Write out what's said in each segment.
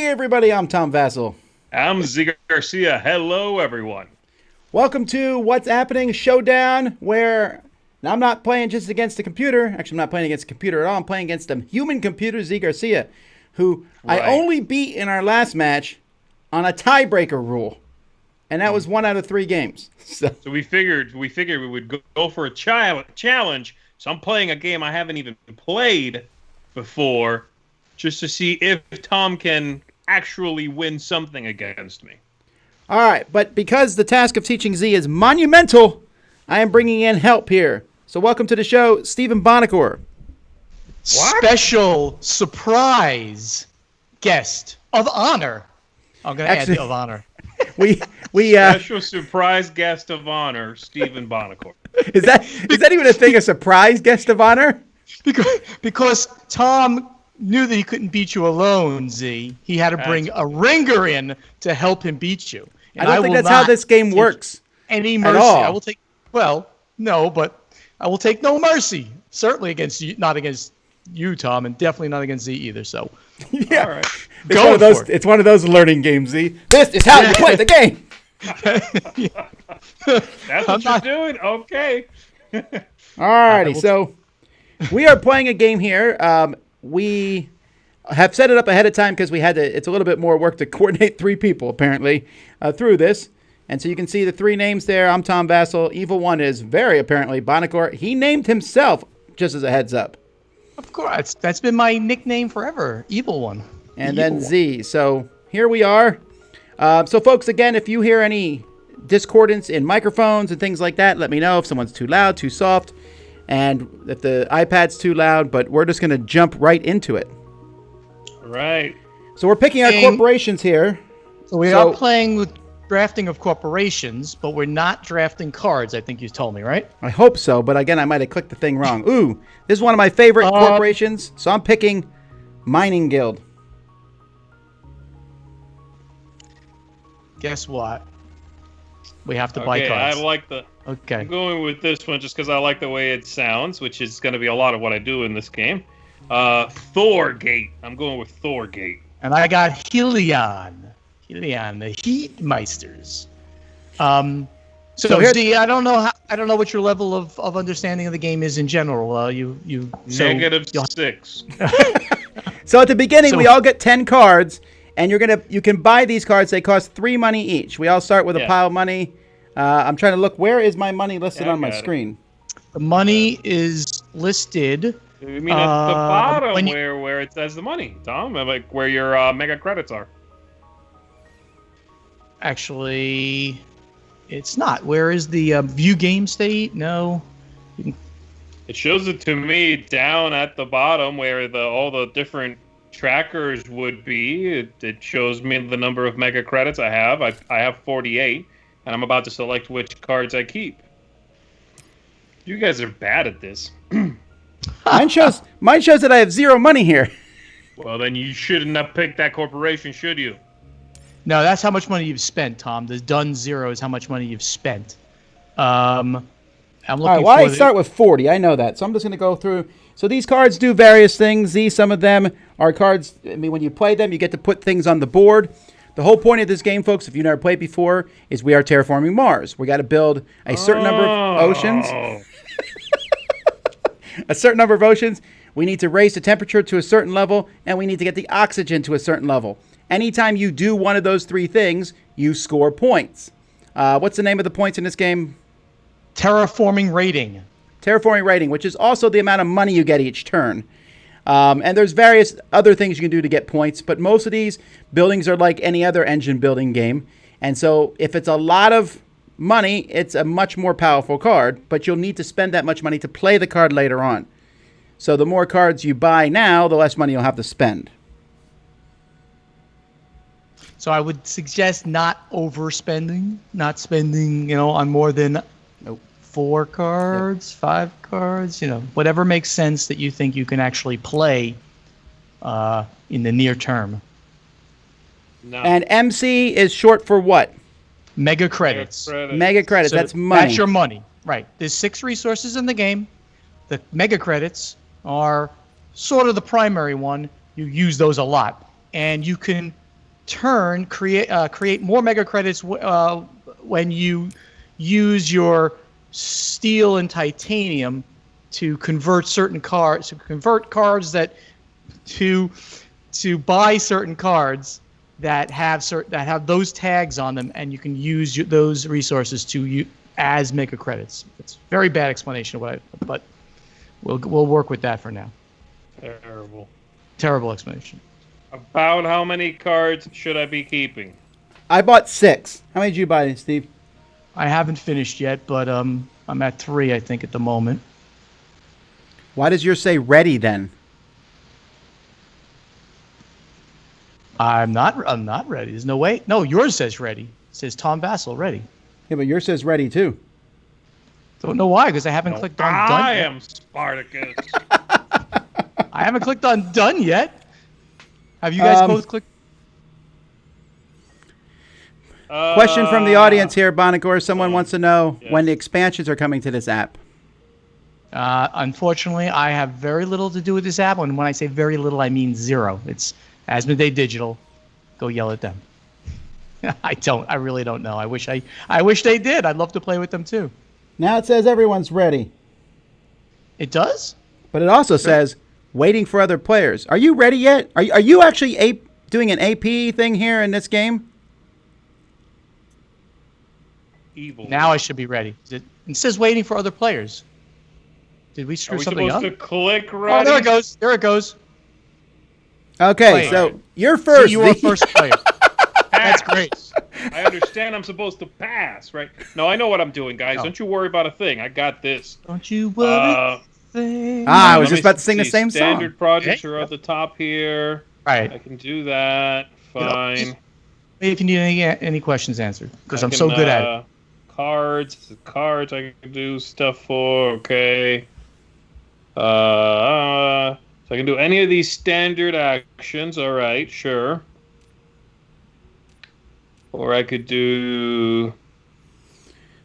Hey everybody, I'm Tom Vassell. I'm Z Garcia. Hello, everyone. Welcome to What's APPening Showdown, where now I'm not playing just against the computer. Actually, I'm not playing against the computer at all. I'm playing against a human computer, Z Garcia, who I only beat in our last match on a tiebreaker rule. And that was 1 out of 3 games. So we figured we would go for a challenge. So I'm playing a game I haven't even played before, just to see if Tom can actually win something against me. All right, but because the task of teaching Z is monumental, I am bringing in help here. So welcome to the show, Stephen Bonacore. Special surprise guest of honor. I'm going to add the of honor. We Special surprise guest of honor, Stephen Bonacore. Is that even a thing? A surprise guest of honor? Because Tom knew that he couldn't beat you alone, Z. He had to bring a ringer in to help him beat you. And I don't think that's how this game works. Any mercy. I will take. Well, no, but I will take no mercy. Certainly against you, not against you, Tom, and definitely not against Z either. So, yeah, all right. It's one of those learning games, Z. This is how you play the game. That's what you're doing? Okay. Alrighty, so we are playing a game here. We have set it up ahead of time because we had to. It's a little bit more work to coordinate 3 people, apparently, through this. And so you can see the 3 names there. I'm Tom Vassell. Evil one is very apparently Bonacore. He named himself, just as a heads up. Of course. That's been my nickname forever. Evil one. And then Z. So here we are. So, folks, again, if you hear any discordance in microphones and things like that, let me know if someone's too loud, too soft, and if the iPad's too loud. But we're just going to jump right into it. Right. So we're picking our corporations here. So we are playing with drafting of corporations, but we're not drafting cards, I think you told me, right? I hope so, but again, I might have clicked the thing wrong. Ooh, this is one of my favorite corporations, so I'm picking Mining Guild. Guess what? We have to buy cards. I like the... Okay. I'm going with this one just because I like the way it sounds, which is going to be a lot of what I do in this game. Thorgate. I'm going with Thorgate. And I got Helion, the Heat Meisters. So Z, I don't know what your level of understanding of the game is in general. -6. So at the beginning, we all get 10 cards, and you can buy these cards. They cost 3 money each. We all start with a pile of money. I'm trying to look. Where is my money listed on my screen? The money is listed. You mean at the bottom where it says the money, Tom? Like where your mega credits are. Actually, it's not. Where is the view game state? No. It shows it to me down at the bottom where all the different trackers would be. It shows me the number of mega credits I have. I have 48, and I'm about to select which cards I keep. You guys are bad at this. Mine shows that I have 0 money here. Well, then you shouldn't have picked that corporation, should you? No, that's how much money you've spent, Tom. The done 0 is how much money you've spent. I'm looking all right, well, I start with 40. I know that. So I'm just going to go through. So these cards do various things. Some of them are cards. I mean, when you play them, you get to put things on the board. The whole point of this game, folks, if you've never played before, is we are terraforming Mars. We got to build a certain number of oceans. A certain number of oceans. We need to raise the temperature to a certain level, and we need to get the oxygen to a certain level. Anytime you do one of those 3 things, you score points. What's the name of the points in this game? Terraforming rating. Terraforming rating, which is also the amount of money you get each turn. And there's various other things you can do to get points, but most of these buildings are like any other engine building game. And so if it's a lot of money, it's a much more powerful card, but you'll need to spend that much money to play the card later on. So the more cards you buy now, the less money you'll have to spend. So I would suggest not overspending, not spending, on more than 4 cards, 5 cards, whatever makes sense that you think you can actually play in the near term. No. And MC is short for what? Mega credits. Mega credits. So that's money. That's your money. Right. There's 6 resources in the game. The mega credits are sort of the primary one. You use those a lot. And you can turn, create more mega credits when you use your steel and titanium to convert certain cards, to buy certain cards that have those tags on them, and you can use those resources as mega credits. It's a very bad explanation of but we'll work with that for now. Terrible explanation. About how many cards should I be keeping? I bought 6. How many did you buy, Steve? I haven't finished yet, but I'm at 3, I think, at the moment. Why does yours say ready then? I'm not ready. There's no way. No, yours says ready. It says Tom Vassal ready. Yeah, but yours says ready too. Don't know why, because I haven't clicked on done. I am Spartacus. I haven't clicked on done yet. Have you guys both clicked? Question from the audience here, Bonacor. Someone wants to know when the expansions are coming to this app. Unfortunately, I have very little to do with this app, and when I say very little, I mean 0. It's Asmodee Digital. Go yell at them. I really don't know. I wish they did. I'd love to play with them too. Now it says everyone's ready. It does? But it also says waiting for other players. Are you ready yet? Are you actually doing an AP thing here in this game? Evil. Now I should be ready. It says waiting for other players. Did we screw something up? Are we supposed to click ready? Oh, there it goes. There it goes. Okay, so you're first. So you are first player. That's great. I understand I'm supposed to pass, right? No, I know what I'm doing, guys. Don't you worry about a thing. I got this. Don't you worry. I was just about to sing the same song. Standard projects are at the top here. Right. I can do that. Fine. If you need any questions answered, because I'm so good at it. Cards I can do stuff for. Okay. So I can do any of these standard actions. All right, sure. Or I could do...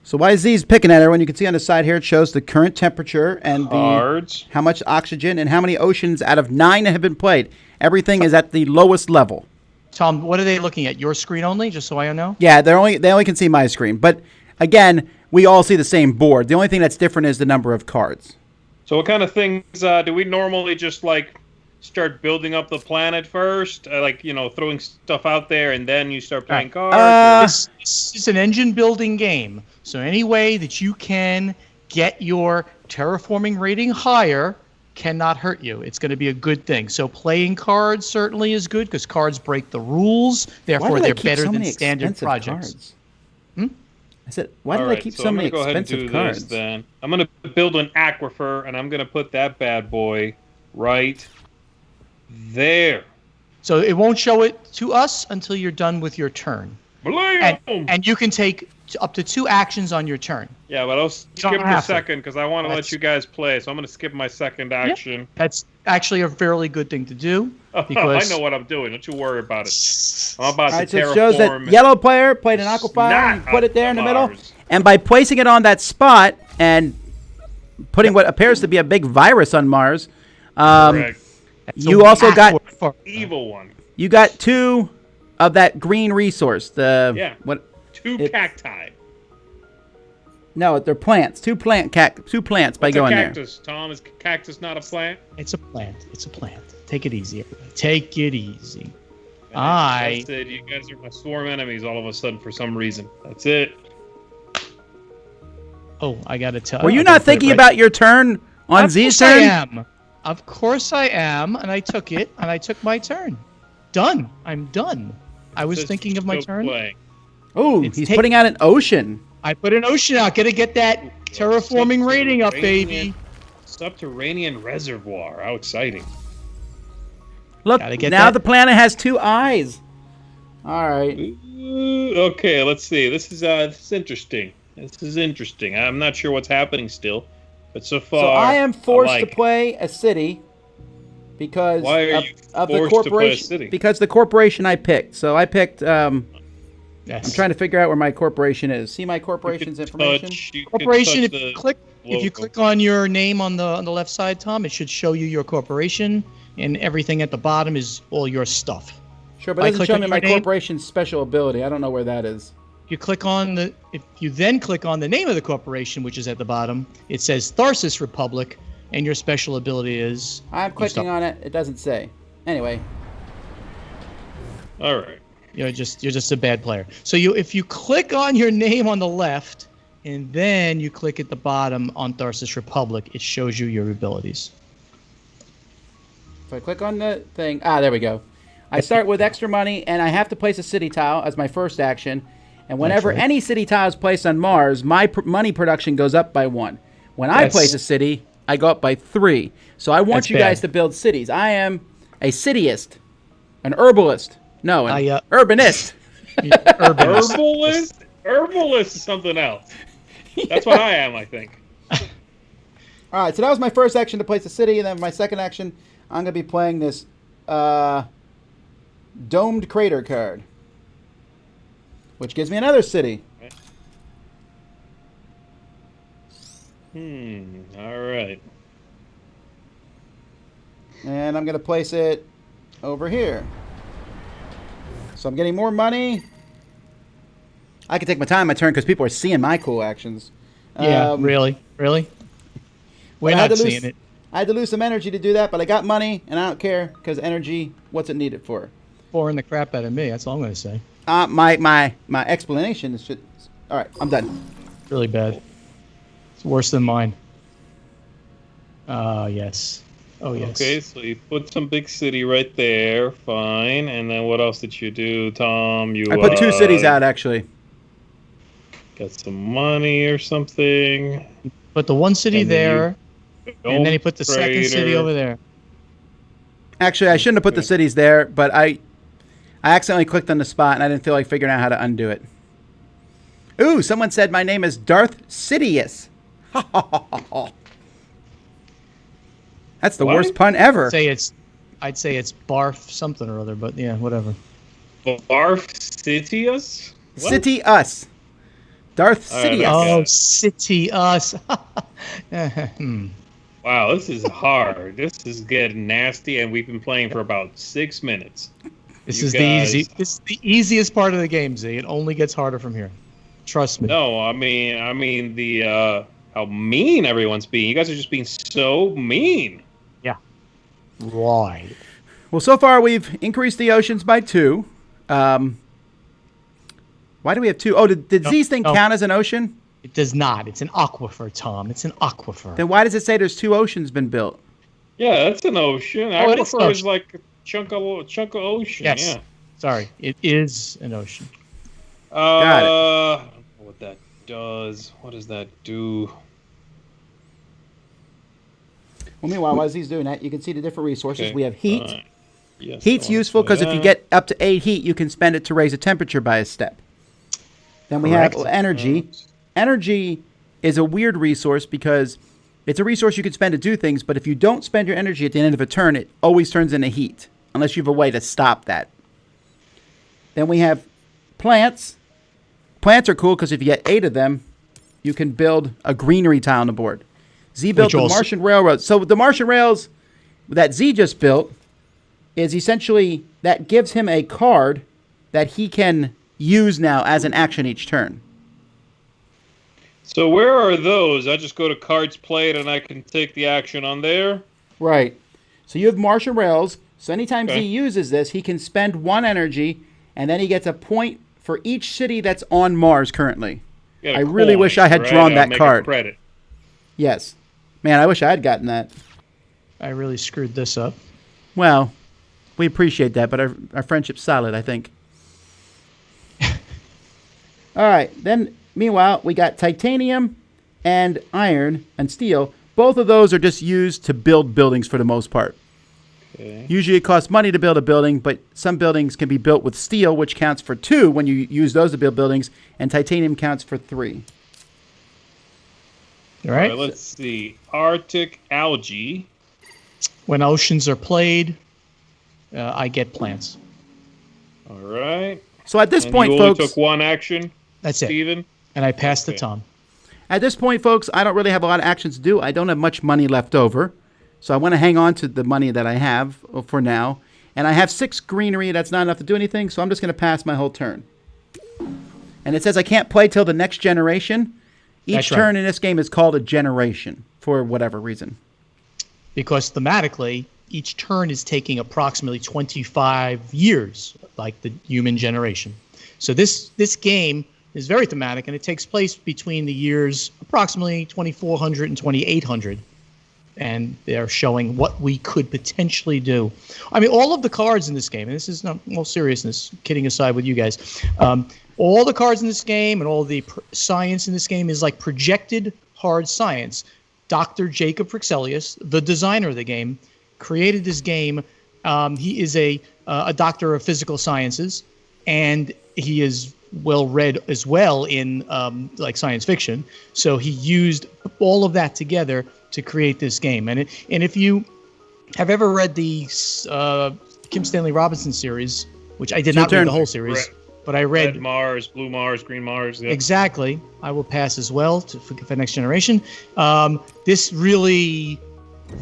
So why is Z's picking at her when you can see on the side here it shows the current temperature and cards. How much oxygen and how many oceans out of 9 have been played. Everything is at the lowest level. Tom, what are they looking at? Your screen only, just so I know? Yeah, they only can see my screen. But again, we all see the same board. The only thing that's different is the number of cards. So what kind of things do we normally just start building up the planet first? Throwing stuff out there and then you start playing cards? This is an engine building game. So any way that you can get your terraforming rating higher cannot hurt you. It's going to be a good thing. So playing cards certainly is good because cards break the rules. Therefore, they're better than standard projects. I said, why did I keep so many expensive cards? Then I'm going to build an aquifer, and I'm going to put that bad boy right there. So it won't show it to us until you're done with your turn. And you can take up to 2 actions on your turn. Yeah, but I'll skip the second because I want to let you guys play. So I'm going to skip my second action. Yeah, that's actually a fairly good thing to do. Because I know what I'm doing. Don't you worry about it. I'm about to terraform. It shows that yellow player played an aquafire and put it there in the middle. And by placing it on that spot and putting what appears to be a big virus on Mars, you also got evil one. You got 2 of that green resource. Two cacti. No, they're plants. 2 plants by going there. Cactus, Tom? Is cactus not a plant? It's a plant. It's a plant. Take it easy, everybody. Take it easy. That's it. You guys are my swarm enemies all of a sudden for some reason. That's it. Oh, I gotta tell. Were you not thinking about your turn on Z's turn? I am. Of course I am, and I took it, and I took my turn. Done. I'm done. I was thinking of my turn. Oh, he's putting out an ocean. I put an ocean out. Gotta get that terraforming rating up, baby. Subterranean reservoir. How exciting. Look, now the planet has 2 eyes. All right. Okay, let's see. This is interesting. This is interesting. I'm not sure what's happening still, but so far. So I am forced to play a city because of the corporation. Because the corporation I picked. So I picked. Yes. I'm trying to figure out where my corporation is. See my corporation's information. Corporation. If you click on your name on the left side, Tom, it should show you your corporation, and everything at the bottom is all your stuff. Sure, but it doesn't show me my corporation's special ability. I don't know where that is. You click on if you then click on the name of the corporation, which is at the bottom, it says Tharsis Republic, and your special ability is. I'm clicking on it. It doesn't say. Anyway. All right. You're just a bad player. So if you click on your name on the left, and then you click at the bottom on Tharsis Republic, it shows you your abilities. If I click on the thing, there we go. I start with extra money, and I have to place a city tile as my first action. And whenever any city tile is placed on Mars, my money production goes up by 1. When I place a city, I go up by 3. So I want you guys to build cities. I am a cityist, an herbalist. No, an urbanist. Herbalist? Herbalist is something else. That's what I am, I think. All right, so that was my first action to place a city, and then my second action, I'm going to be playing this domed crater card, which gives me another city. All right. And I'm going to place it over here. So I'm getting more money. I can take my time, my turn, because people are seeing my cool actions. Yeah, really? We're not seeing it. I had to lose some energy to do that, but I got money, and I don't care, because energy, what's it needed for? Boring the crap out of me, that's all I'm going to say. My explanation is... All right, I'm done. Really bad. It's worse than mine. Yes. Oh, yes. Okay, so you put some big city right there. Fine. And then what else did you do, Tom? I put 2 cities out, actually. Got some money or something. Put the one city there, and then he put the second city over there. Actually, I shouldn't have put the cities there, but I accidentally clicked on the spot, and I didn't feel like figuring out how to undo it. Ooh, someone said my name is Darth Sidious. That's the worst pun ever. I'd say it's Barf something or other, but yeah, whatever. Barf Sidious? City Us. Darth Sidious. Oh, City Us. Wow, this is hard. This is getting nasty, and we've been playing for about 6 minutes. This is the easiest part of the game, Z. It only gets harder from here. Trust me. No, I mean the how mean everyone's being. You guys are just being so mean. Yeah. Right. Well, so far we've increased the oceans by 2. Why do we have 2? Oh, did Z's thing count as an ocean? It does not. It's an aquifer, Tom. It's an aquifer. Then why does it say there's 2 oceans been built? Yeah, that's an ocean. Aquifer is like a chunk of ocean. Yes. Yeah. Sorry, it is an ocean. Got it. I don't know what that does. What does that do? Well, meanwhile, while Z's doing that, you can see the different resources. Okay. We have heat. Yes, Heat's useful because if you get up to 8 heat, you can spend it to raise a temperature by a step. Then we have energy. Energy is a weird resource because it's a resource you can spend to do things, but if you don't spend your energy at the end of a turn, it always turns into heat, unless you have a way to stop that. Then we have plants. Plants are cool because if you get 8 of them, you can build a greenery tile on the board. Z built the Martian Railroad. So the Martian Rails that Z just built is essentially, that gives him a card that he can use now as an action each turn. So where are those? I just go to cards played and I can take the action on there? Right. So you have Martian Rails. So anytime Z uses this, he can spend 1 energy, and then he gets a point for each city that's on Mars currently. I really wish I had drawn that card. Credit. Yes. Man, I wish I had gotten that. I really screwed this up. Well, we appreciate that, but our friendship's solid, I think. All right. Then, meanwhile, we got titanium and iron and steel. Both of those are just used to build buildings for the most part. Okay. Usually it costs money to build a building, but some buildings can be built with steel, which counts for 2 when you use those to build buildings, and titanium counts for 3. All right. Let's see. Arctic algae. When oceans are played, I get plants. All right. So at this point, you folks, only took 1 action. That's Steven? it. And I passed the Tom. At this point, folks, I don't really have a lot of actions to do. I don't have much money left over. So I want to hang on to the money that I have for now. And I have 6 greenery. That's not enough to do anything, so I'm just going to pass my whole turn. And it says I can't play till the next generation. Each turn in this game is called a generation for whatever reason. Because thematically, each turn is taking approximately 25 years, like the human generation. So this game is very thematic, and it takes place between the years approximately 2400 and 2800. And they're showing what we could potentially do. I mean, all of the cards in this game, and this is not all seriousness, kidding aside with you guys, all the cards in this game and all the science in this game is like projected hard science. Dr. Jacob Frixelius, the designer of the game, created this game. He is a doctor of physical sciences, and he is well read as well in like science fiction. So he used all of that together to create this game. And if you have ever read the Kim Stanley Robinson series, which I did not read the whole series, but I read Red Mars, Blue Mars, Green Mars. Yep. Exactly. I will pass as well for Next Generation. This really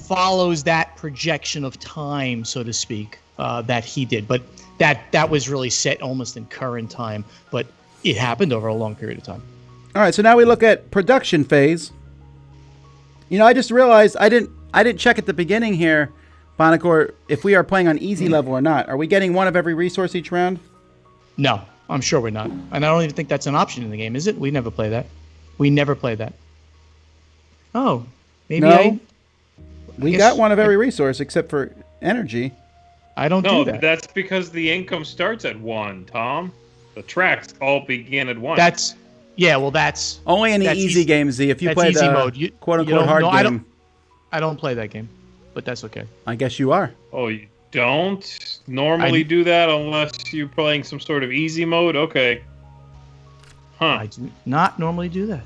follows that projection of time, so to speak, that he did. But that was really set almost in current time, but it happened over a long period of time. All right, so now we look at production phase. You know, I just realized I didn't check at the beginning here, Bonacor, if we are playing on easy level or not. Are we getting one of every resource each round? No, I'm sure we're not. And I don't even think that's an option in the game, is it? We never play that. We never play that. Oh, maybe no. We got one of every resource except for energy. I don't do that. No, that's because the income starts at 1, Tom. The tracks all begin at 1. That's only in the easy game, Z. If you play the mode. quote-unquote hard game. I don't play that game, but that's okay. I guess you are. Oh, you don't normally do that unless you're playing some sort of easy mode? Okay. Huh. I do not normally do that.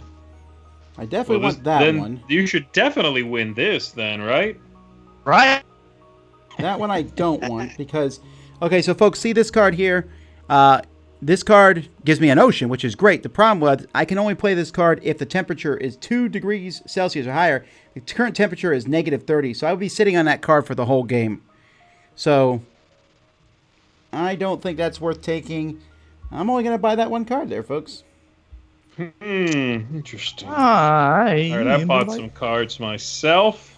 I definitely want that one. You should definitely win this then, right? Right. That one I don't want because... Okay, so folks, see this card here? This card gives me an ocean, which is great. The problem was I can only play this card if the temperature is 2 degrees Celsius or higher. The current temperature is -30, so I would be sitting on that card for the whole game. So, I don't think that's worth taking. I'm only going to buy that one card there, folks. Interesting. All right, I bought some cards myself.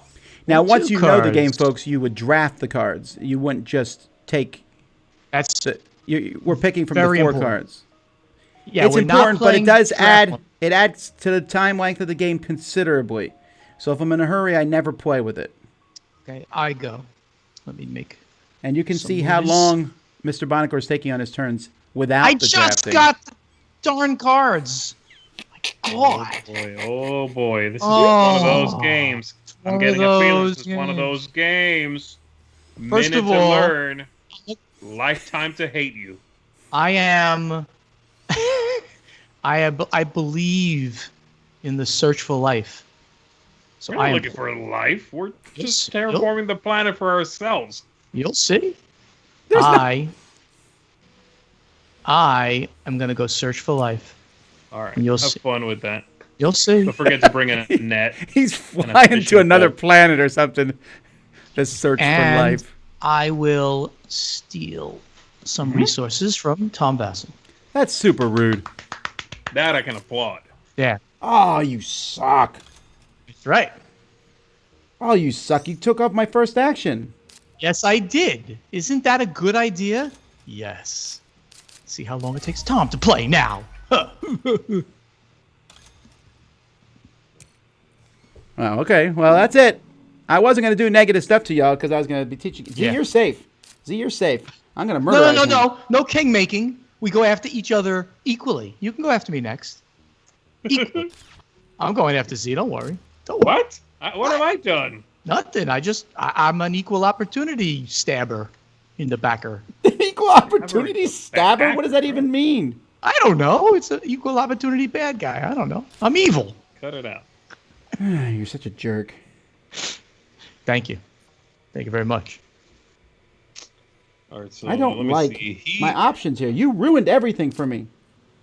Now, once you know the game, folks, you would draft the cards. You wouldn't just take... We're picking from the 4 cards. Yeah, it's important, but it does add... It adds to the time length of the game considerably. So if I'm in a hurry, I never play with it. Okay, I go. Let me make... And you can see how long Mr. Bonacor is taking on his turns without the drafting. I just got the darn cards. My God. Oh boy. This is one of those games. I'm getting a feeling this is one of those games. First Minute of all, to learn, lifetime to hate you. I am... I believe in the search for life. So We're not looking for a life. We're just terraforming the planet for ourselves. You'll see. I am going to go search for life. All right. You'll Have fun with that. You'll see. Don't forget to bring in a net. He's flying to another planet or something to search for life. I will steal some resources from Tom Vassal. That's super rude. That I can applaud. Yeah. Oh, you suck. That's right. Oh, you suck. You took off my first action. Yes, I did. Isn't that a good idea? Yes. See how long it takes Tom to play now. Oh, okay. Well, that's it. I wasn't going to do negative stuff to y'all because I was going to be teaching. Z, you're safe. Z, you're safe. I'm going to murder No king making. We go after each other equally. You can go after me next. Equal. I'm going after Z. Don't worry. What? What have I done? Nothing. I'm an equal opportunity stabber in the backer. Equal opportunity stabber? What does that even mean? I don't know. It's an equal opportunity bad guy. I don't know. I'm evil. Cut it out. You're such a jerk. Thank you. Thank you very much. All right, so I don't like my options here. You ruined everything for me.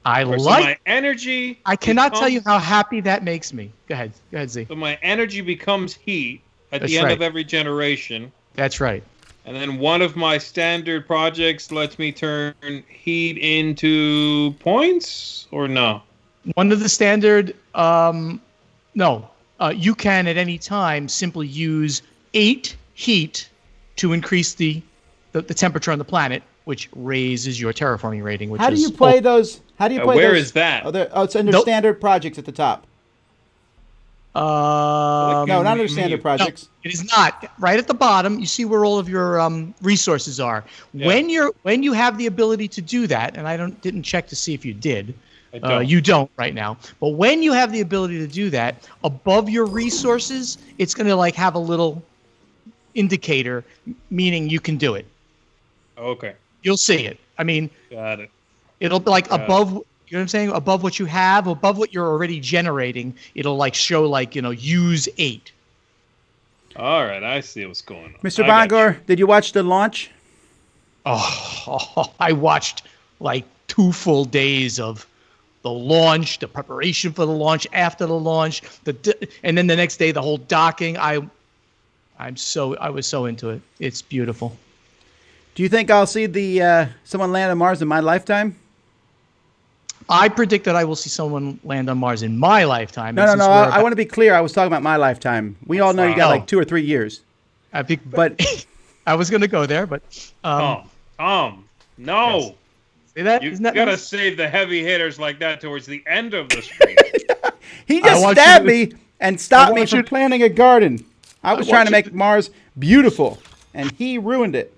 So my energy. I cannot tell you how happy that makes me. Go ahead. Go ahead, Z. So my energy becomes heat at the end of every generation. That's right. And then one of my standard projects lets me turn heat into points, or no? One of the standard, no. You can at any time simply use 8 heat to increase the temperature on the planet, which raises your terraforming rating. Which How do you play those? How do you play where those? is that? It's under Nope. standard projects at the top. No, not under standard projects. No, it is not. Right at the bottom, you see where all of your resources are. Yeah. When you have the ability to do that, and I didn't check to see if you did. I don't. You don't right now. But when you have the ability to do that, above your resources, it's going to like have a little indicator, meaning you can do it. Okay. You'll see it. I mean, Got it. it'll be like above. You know what I'm saying? Above what you have, above what you're already generating, it'll like show like, use 8. All right, I see what's going on. Mr. Bongor, did you watch the launch? Oh, I watched like 2 full days of the launch, the preparation for the launch, after the launch, and then the next day the whole docking. I was so into it. It's beautiful. Do you think I'll see the someone land on Mars in my lifetime? I predict that I will see someone land on Mars in my lifetime. No. I want to be clear. I was talking about my lifetime. We all know you got like 2 or 3 years. But I was going to go there, but Tom, no. Yes. See that? You Isn't that gotta nice? save the heavy hitters like that towards the end of the stream. He just stabbed me and stopped me from planting a garden. I was trying to make Mars beautiful, and he ruined it.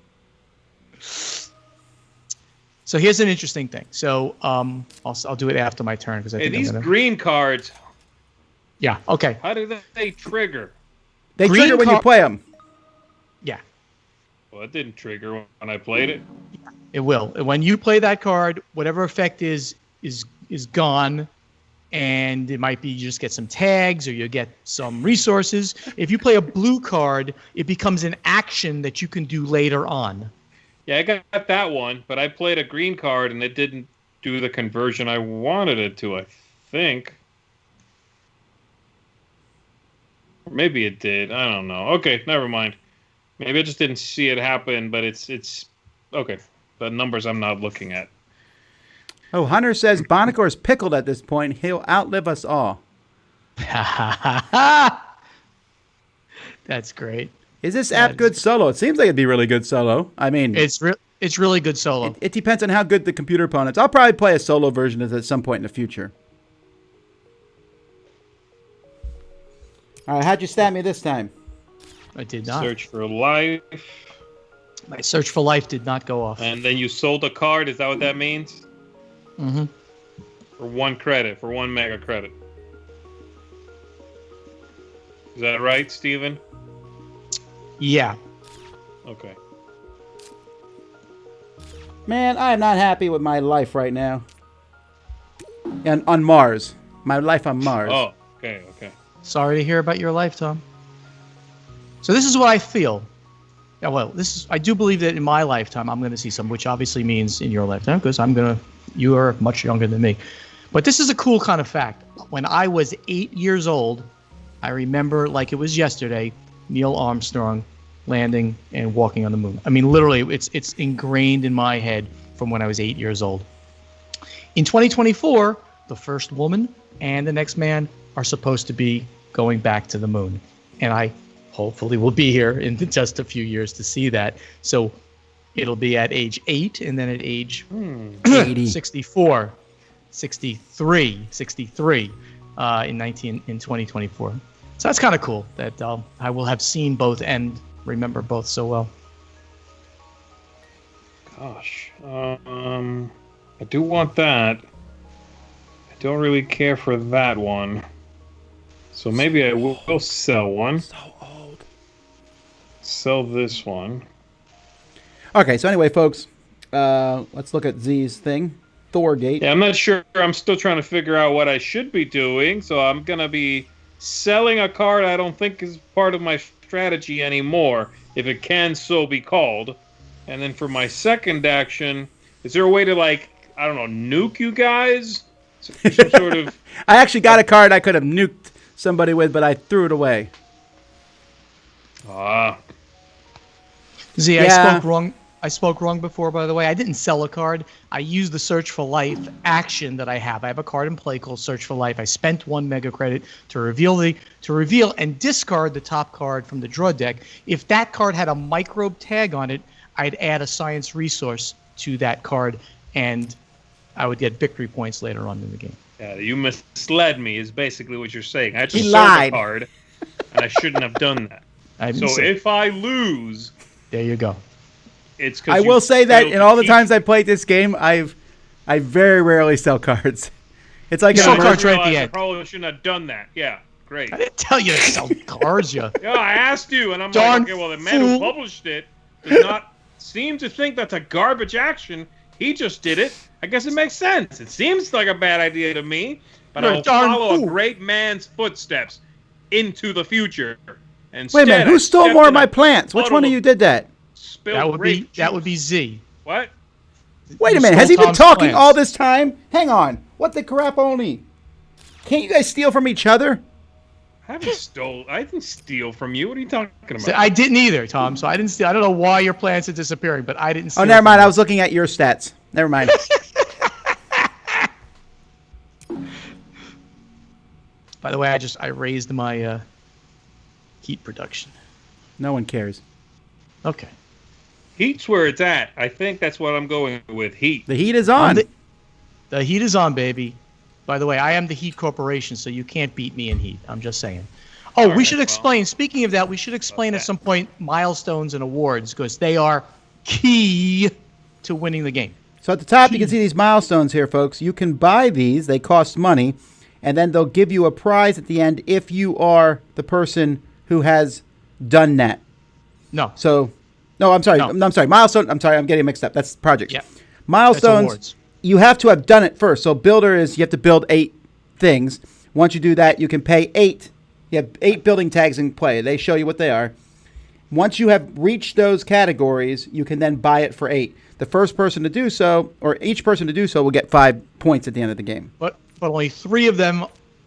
So here's an interesting thing. So I'll do it after my turn because I think these I'm gonna... green cards, Yeah. Okay. how do they trigger? They Green trigger when you play them. Yeah. Well, it didn't trigger when I played it. It will. When you play that card, whatever effect is gone, and it might be you just get some tags or you get some resources. If you play a blue card, it becomes an action that you can do later on. Yeah, I got that one, but I played a green card and it didn't do the conversion I wanted it to, I think. Or maybe it did. I don't know. Okay, never mind. Maybe I just didn't see it happen, but it's okay. The numbers I'm not looking at. Oh, Hunter says Bonnecor's pickled at this point. He'll outlive us all. That's great. Is this app good solo? It seems like it'd be really good solo. I mean, It's really good solo. it depends on how good the computer opponents. I'll probably play a solo version of it at some point in the future. All right, how'd you stab me this time? I did not. Search for life. My search for life did not go off. And then you sold a card. Is that what that means? Mm-hmm. For 1 credit, for 1 mega credit. Is that right, Steven? Yeah. Okay. Man, I am not happy with my life right now. And on Mars. My life on Mars. Oh, okay. Sorry to hear about your life, Tom. So this is what I feel. Yeah, well, I do believe that in my lifetime I'm going to see some, which obviously means in your lifetime, because you are much younger than me. But this is a cool kind of fact. When I was 8 years old, I remember like it was yesterday, Neil Armstrong landing and walking on the moon. I mean, literally, it's ingrained in my head from when I was 8 years old. In 2024, the first woman and the next man are supposed to be going back to the moon. And I hopefully will be here in just a few years to see that. So it'll be at age 8 and then at age 80. 63 in 2024. So that's kind of cool that I will have seen both and remember both so well. Gosh. I do want that. I don't really care for that one. So maybe I will sell one. So old. Sell this one. Okay, so anyway, folks, let's look at Z's thing. Thorgate. Yeah, I'm not sure. I'm still trying to figure out what I should be doing. So I'm going to be selling a card I don't think is part of my strategy anymore, if it can so be called. And then for my second action, is there a way to, like, I don't know, nuke you guys? Some sort of... I actually got a card I could have nuked somebody with, but I threw it away. Ah. Z, Yeah. I spoke wrong before, by the way. I didn't sell a card. I used the Search for Life action that I have. I have a card in play called Search for Life. I spent 1 mega credit to reveal and discard the top card from the draw deck. If that card had a microbe tag on it, I'd add a science resource to that card, and I would get victory points later on in the game. Yeah, you misled me, is basically what you're saying. I had to He serve lied. a card, and I shouldn't have done that. So if I lose, there you go. it's because I will say that in all the times I played this game, I very rarely sell cards. It's like You an sold emergency. cards right at the I end. probably shouldn't have done that. Yeah, great. I didn't tell you to sell cards, you. Yeah, I asked you, and I'm Darn like, okay, well, the man who fool. published it does not seem to think that's a garbage action. He just did it. I guess it makes sense. It seems like a bad idea to me, but You're a I'll darn follow fool. a great man's footsteps into the future. Wait a minute, who stole more of my plants? Which one of you did that? That would be Z. What? Wait a You minute, has he stole been Tom's talking plants. all this time? Hang on. What the crap only? Can't you guys steal from each other? I didn't steal from you. What are you talking about? I didn't either, Tom. So I didn't steal. I don't know why your plants are disappearing, but I didn't steal. Oh, never from mind. you. I was looking at your stats. Never mind. By the way, I raised my heat production. No one cares. Okay. Heat's where it's at. I think that's what I'm going with. Heat. The heat is on. The heat is on, baby. By the way, I am the Heat Corporation, so you can't beat me in heat. I'm just saying. Oh, we should explain. Speaking of that, we should explain at some point milestones and awards because they are key to winning the game. So at the top, you can see these milestones here, folks. You can buy these. They cost money. And then they'll give you a prize at the end if you are the person who has done that. No. So, no, I'm sorry. No. I'm sorry. Milestone. I'm sorry. I'm getting mixed up. That's projects. Yeah. Milestones. That's awards. You have to have done it first. So builder is you have to build 8 things. Once you do that, you can pay 8. You have 8 building tags in play. They show you what they are. Once you have reached those categories, you can then buy it for 8. The first person to do so, or each person to do so, will get 5 points at the end of the game. But only 3 of them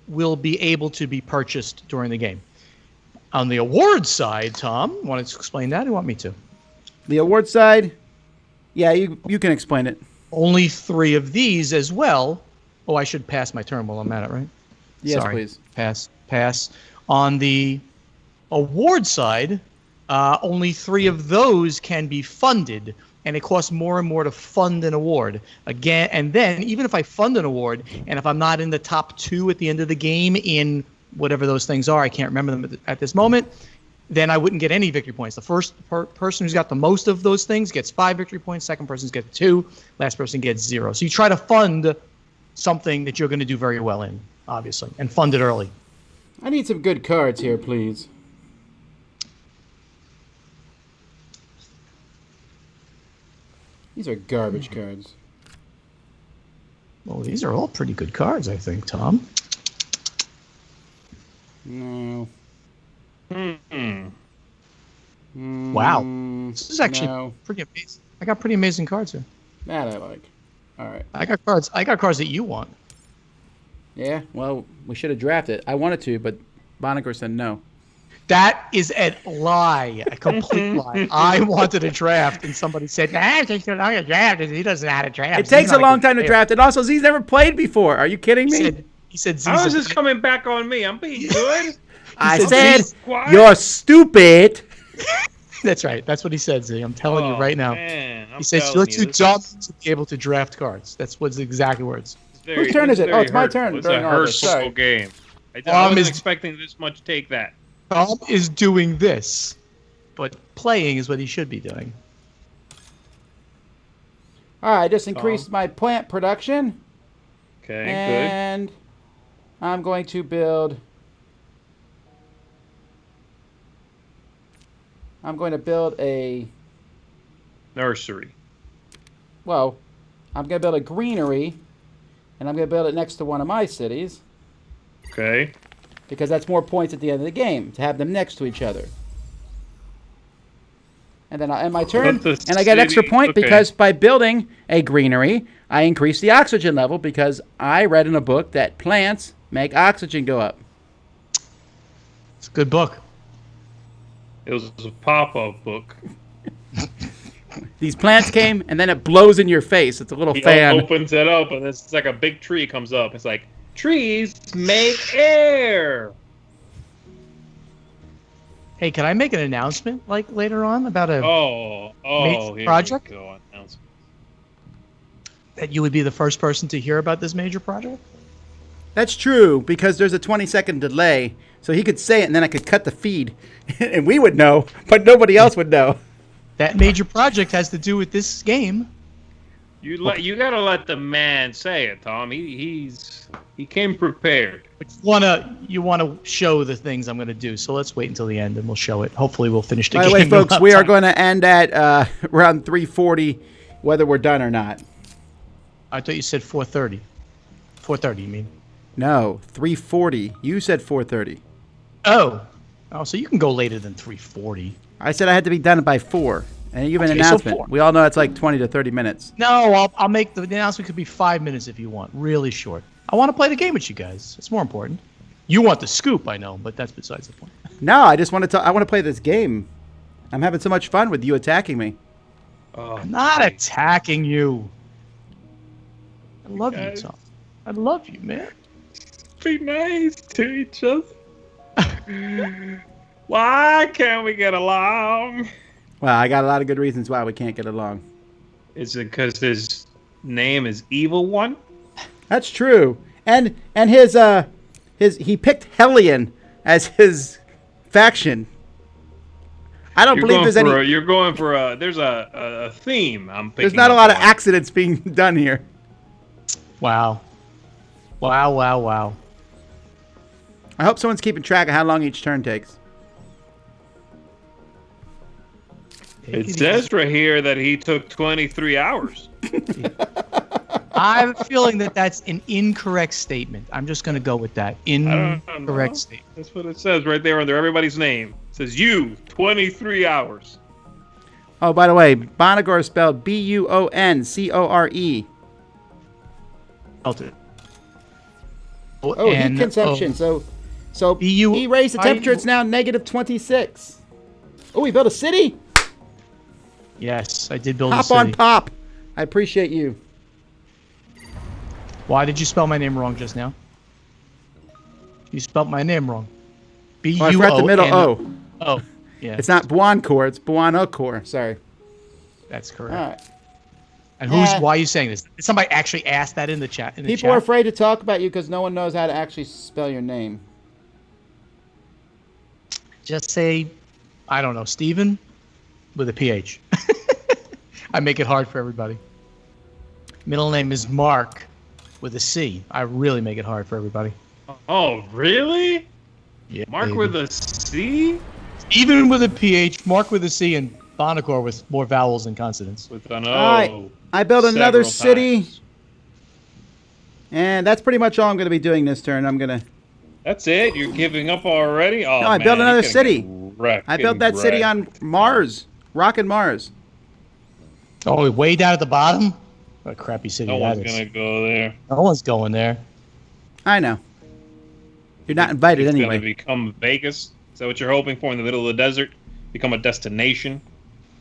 will be able to be purchased during the game. On the award side, Tom, want to explain that? Or you want me to? The award side, yeah, you can explain it. Only 3 of these as well. Oh, I should pass my turn while I'm at it, right? Yes, Sorry. please. Pass. On the award side, only 3 of those can be funded, and it costs more and more to fund an award. Again, and then even if I fund an award, and if I'm not in the top 2 at the end of the game in whatever those things are, I can't remember them at this moment, then I wouldn't get any victory points. The first person who's got the most of those things gets 5 victory points. Second person gets 2. Last person gets 0. So you try to fund something that you're going to do very well in, obviously, and fund it early. I need some good cards here, please. These are garbage cards. Well, these are all pretty good cards, I think, Tom. No. Wow. This is actually No. pretty amazing. I got pretty amazing cards here. That I like. All right. I got cards that you want. Yeah, well, we should have drafted. I wanted to, but Bonniger said no. That is a lie, a complete lie. I wanted a draft, and somebody said, "Nah, it takes too long to draft. He doesn't know how to draft." It takes a long time to draft, and also Z's never played before. Are you kidding me? He said, How is this coming back on me? I'm being good. I said, said What? you're stupid. That's right. That's what he said, Z. I'm telling you right now. Man, He says you're too dumb to be able to draft cards. That's what's the exact words. Whose turn is it? Oh, it's my turn It's a during all this. hurtful Sorry. game. I Tom wasn't is- expecting this much. Take that. Tom is doing this, but playing is what he should be doing. All right, I just increased my plant production, Okay, and I'm going to build. I'm going to build a. good. Nursery. Well, I'm going to build a greenery, and I'm going to build it next to one of my cities. Okay. Because that's more points at the end of the game to have them next to each other. And then I end my turn, But the and I get extra city- point okay. because by building a greenery, I increase the oxygen level because I read in a book that plants make oxygen go up. It's a good book. It was a pop-up book. These plants came, and then it blows in your face. It's a little He fan. opens it up, and it's like a big tree comes up. It's like, trees make air. Hey, can I make an announcement like later on about a Major project? Here we go. Announcement. that you would be the first person to hear about this major project? That's true, because there's a 20-second delay. So he could say it, and then I could cut the feed, and we would know, but nobody else would know. That major project has to do with this game. You gotta let the man say it, Tom. He came prepared. But you wanna show the things I'm gonna do. So let's wait until the end, and we'll show it. Hopefully, we'll finish the By game. the way, in folks, enough we are time. going to end at around 3:40, whether we're done or not. I thought you said 4:30. 4:30, you mean? No, 3:40. You said 4:30. Oh, so you can go later than 3:40. I said I had to be done by 4. And you have an Okay, so announcement. 4. We all know it's like 20 to 30 minutes. No, I'll make the announcement. Could be 5 minutes if you want. Really short. I want to play the game with you guys. It's more important. You want the scoop, I know, but that's besides the point. No, I just want to. I want to play this game. I'm having so much fun with you attacking me. Oh, I'm not attacking you. I love you, guys. Tom. I love you, man. be nice to each other. Why can't we get along? Well, I got a lot of good reasons why we can't get along. Is it because his name is Evil One? That's true. And his he picked Hellion as his faction. I don't believe there's any. You're going for a. There's a theme. I'm picking. There's not a up lot of on. accidents being done here. Wow. Wow. I hope someone's keeping track of how long each turn takes. It says right here that he took 23 hours. I have a feeling that that's an incorrect statement. I'm just going to go with that. I don't know. Incorrect statement. That's what it says right there under everybody's name. It says you 23 hours. Oh, by the way, Bonagor is spelled Buncore. Felt it. Oh, heat consumption. So BU he raised the temperature. It's now negative 26. Oh, he built a city? Yes, I did build a Hop city. on pop. I appreciate you. Why did you spell my name wrong just now? You spelled my name wrong. Oh, I forgot the middle O. Oh, yeah. It's not Buoncore, it's Buoncore. Sorry. That's correct. All right. And Yeah. why are you saying this? Did somebody actually ask that in the chat? People are afraid to talk about you because no one knows how to actually spell your name. Just say, I don't know, Steven with a PH. I make it hard for everybody. Middle name is Mark with a C. I really make it hard for everybody. Oh, really? Yeah, Mark baby. with a C? Steven with a PH, Mark with a C, and Bonacor with more vowels than consonants. With an O. All right. I built another several city. times. And that's pretty much all I'm going to be doing this turn. I'm going to... That's it? You're giving up already? Oh, No, I man, built another you're gonna city. get wrecked, I built that getting city wrecked. on Mars. Rockin' Mars. Oh, way down at the bottom? What a crappy city No that one's is. going to go there. No one's going there. I know. You're not invited It's anyway. going to become Vegas. Is that what you're hoping for in the middle of the desert? Become a destination?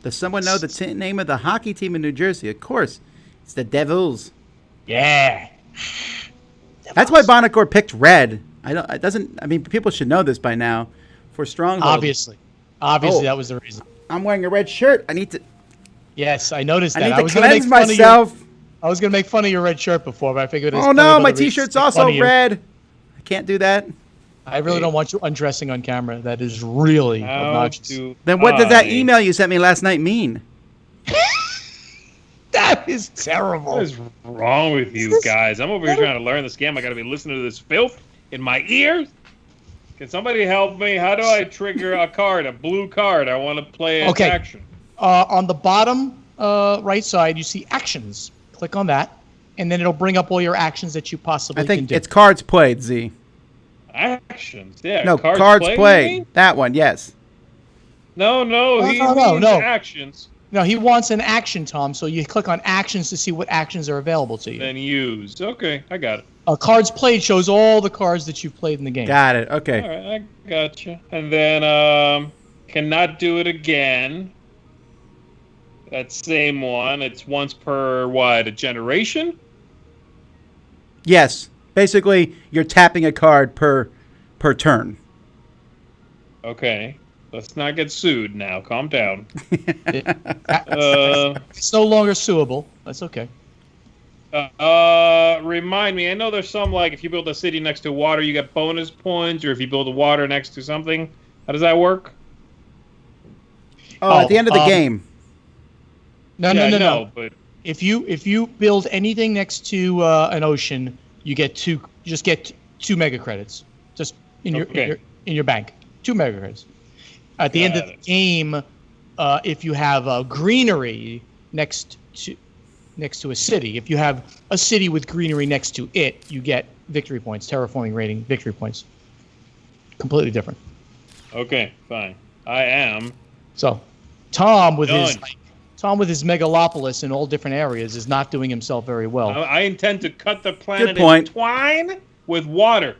Does someone know the name of the hockey team in New Jersey? Of course. It's the Devils. Yeah. That's why Bonacor picked red. I mean, people should know this by now. For Stronghold. Obviously, Oh. that was the reason. I'm wearing a red shirt. I need to Yes, I noticed I that. need to was gonna cleanse make fun myself. Of I was gonna make fun of your red shirt before, but I figured. It's Oh no, my t-shirt's also red. I can't do that. I really don't want you undressing on camera. That is really How obnoxious. do Then what does that I- email you sent me last night mean? That is terrible. What is wrong with you guys? I'm over here trying to learn this game. I got to be listening to this filth in my ears. Can somebody help me? How do I trigger a card, a blue card? I want to play an Okay. action. On the bottom right side, you see actions. Click on that, and then it'll bring up all your actions that you possibly I can think do. it's cards played, Z. Actions, yeah. No, cards cards you played. mean? That one, yes. No, he no, means no. actions. No, he wants an action, Tom. So you click on actions to see what actions are available to you. Then use. Okay, I got it. Cards played shows all the cards that you've played in the game. Got it. Okay. All right, I got you. And then cannot do it again. That same one. It's once per what? A generation? Yes. Basically, you're tapping a card per turn. Okay. Let's not get sued now. Calm down. It's no longer suable. That's okay. Remind me. I know there's some like if you build a city next to water, you get bonus points, or if you build a water next to something. How does that work? Oh, at the end of the game. No. But If you build anything next to an ocean, you just get 2 mega credits, just in your bank. 2 mega credits. At the end of the game, if you have greenery next to a city, if you have a city with greenery next to it, you get victory points, terraforming rating, victory points. Completely different. okay, fine. I am. So, Tom with Done. his megalopolis in all different areas is not doing himself very well. I intend to cut the planet Good point. in twine with water.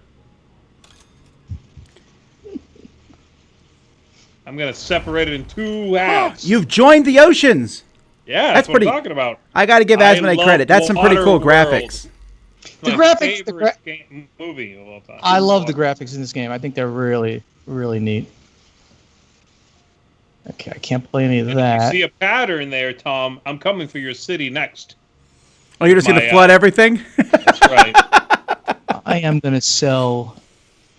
I'm gonna separate it in 2 halves. You've joined the oceans. Yeah, That's what pretty- I'm talking about. I got to give I Asmodee love credit. That's some pretty cool Waterworld. graphics. The My graphics- the favorite movie of all time. I love the graphics in this game. I think they're really, really neat. Okay, I can't play any of You that. see a pattern there, Tom. I'm coming for your city next. Oh, you're just going to My, flood everything? That's right. I am going to sell.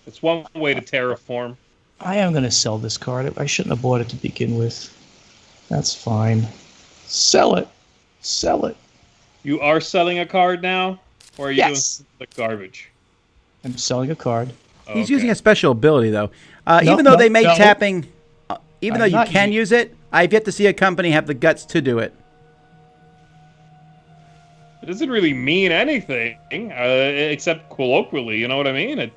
It's one way to terraform. I am going to sell this card. I shouldn't have bought it to begin with. That's fine. Sell it. Sell it. You are selling a card now? Or are you Yes. doing the garbage? I'm selling a card. He's Okay. using a special ability, though. No, Even though no, they made no. tapping, even though I'm you not can use it, I've yet to see a company have the guts to do it. It doesn't really mean anything, except colloquially, you know what I mean?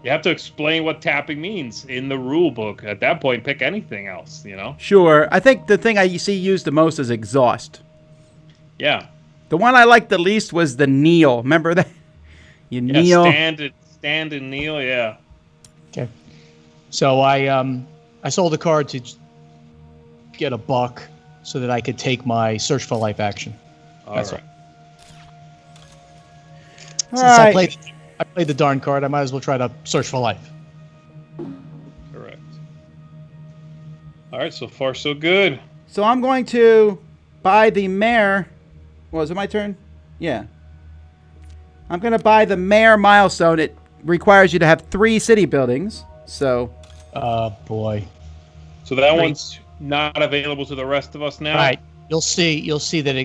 You have to explain what tapping means in the rule book. At that point, pick anything else, you know? Sure. I think the thing I see used the most is exhaust. Yeah. The one I liked the least was the kneel. Remember that? You Yeah, kneel. stand and kneel, yeah. Okay. So I sold a card to get $1 so that I could take my search for life action. That's All right. Since Alright. I played the darn card, I might as well try to search for life. Correct. All right, so far so good. So I'm going to buy the mare. Was it my turn? Yeah. I'm going to buy the mare milestone. It requires you to have 3 city buildings. So, Boy. So that Great. one's not available to the rest of us now. All right. You'll see that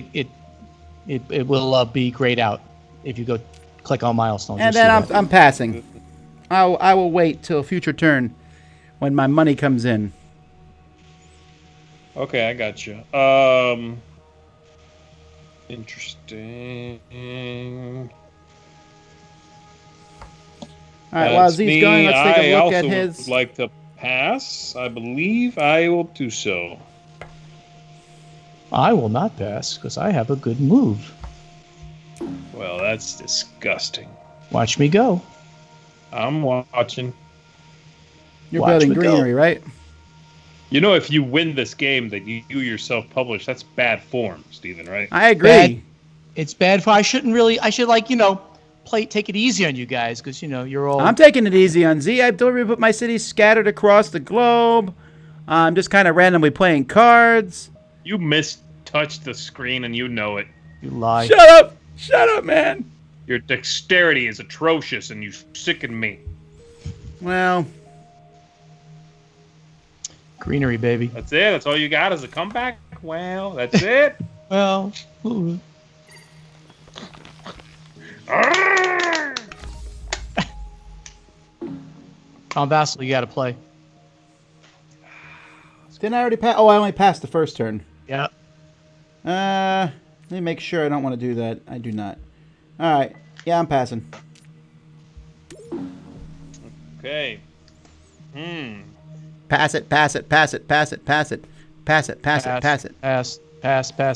it will be grayed out if you go click on milestones. and You'll then see that. I'm passing. I will wait till future turn when my money comes in. Okay, I got you. Interesting. All right, while That's Z's me. going, let's take a I look at also his. would like to pass. I believe I will do so. I will not pass because I have a good move. Well, that's disgusting. Watch me go. I'm watching. You're Watch building me go. greenery, right? You know, if you win this game that you yourself publish, that's bad form, Steven, right? I agree. Bad. It's bad for. I should take it easy on you guys because you're all. I'm taking it easy on Z. I've deliberately put my cities scattered across the globe. I'm just kind of randomly playing cards. You mistouched the screen and you know it. You lie. Shut up! Shut up, man! Your dexterity is atrocious and you sicken me. Well, Greenery, baby. That's it? That's all you got is a comeback? Well, that's it? Well. Ooh. Tom Vassal, you got to play. didn't I already pass? Oh, I only passed the first turn. Yeah. Let me make sure I don't want to do that. I do not. All right. Yeah, I'm passing. Okay. Pass it, pass it, pass it, pass it, pass it. Pass it, pass it, pass it.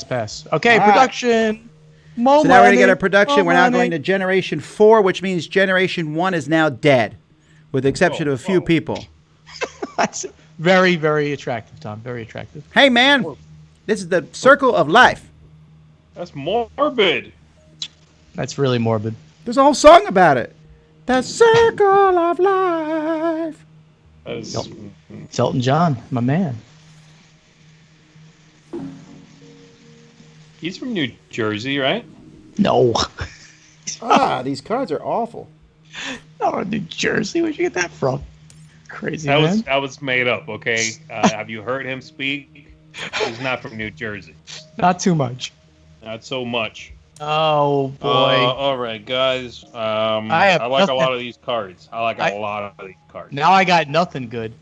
Pass. Okay, All right. production. So now we're going to get our production. We're now going to Generation 4, which means Generation 1 is now dead, with the exception of a few people. Very, very attractive, Tom. Very attractive. Hey, man, this is the circle of life. That's morbid. That's really morbid. There's a whole song about it. The circle of life. That's, It's Elton John, my man. He's from New Jersey, right? No. These cards are awful. Oh, New Jersey? Where'd you get that from? Crazy, That man. was made up, okay? Have you heard him speak? He's not from New Jersey. Not too much. Not so much. Oh, boy. All right, guys. I like a lot of these cards. I like a lot of these cards. Now I got nothing good.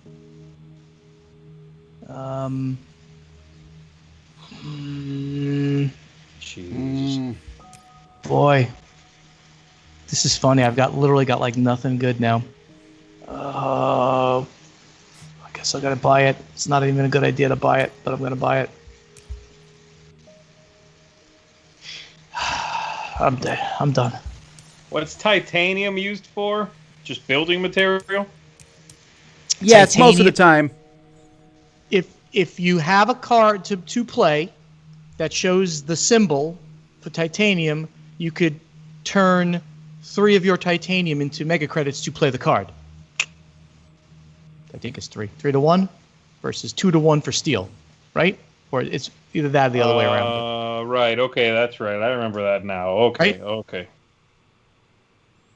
Jeez. Boy. This is funny. I've literally got like nothing good now. I guess I gotta buy it. It's not even a good idea to buy it, but I'm gonna buy it. I'm dead. I'm done. What's titanium used for? Just building material? Yeah, it's most of the time. If you have a card to play that shows the symbol for titanium, you could turn 3 of your titanium into mega credits to play the card. I think it's 3 to 1 versus 2 to 1 for steel, right? Or it's either that or the other way around. Right. Okay, that's right. I remember that now. Okay. Right? Okay.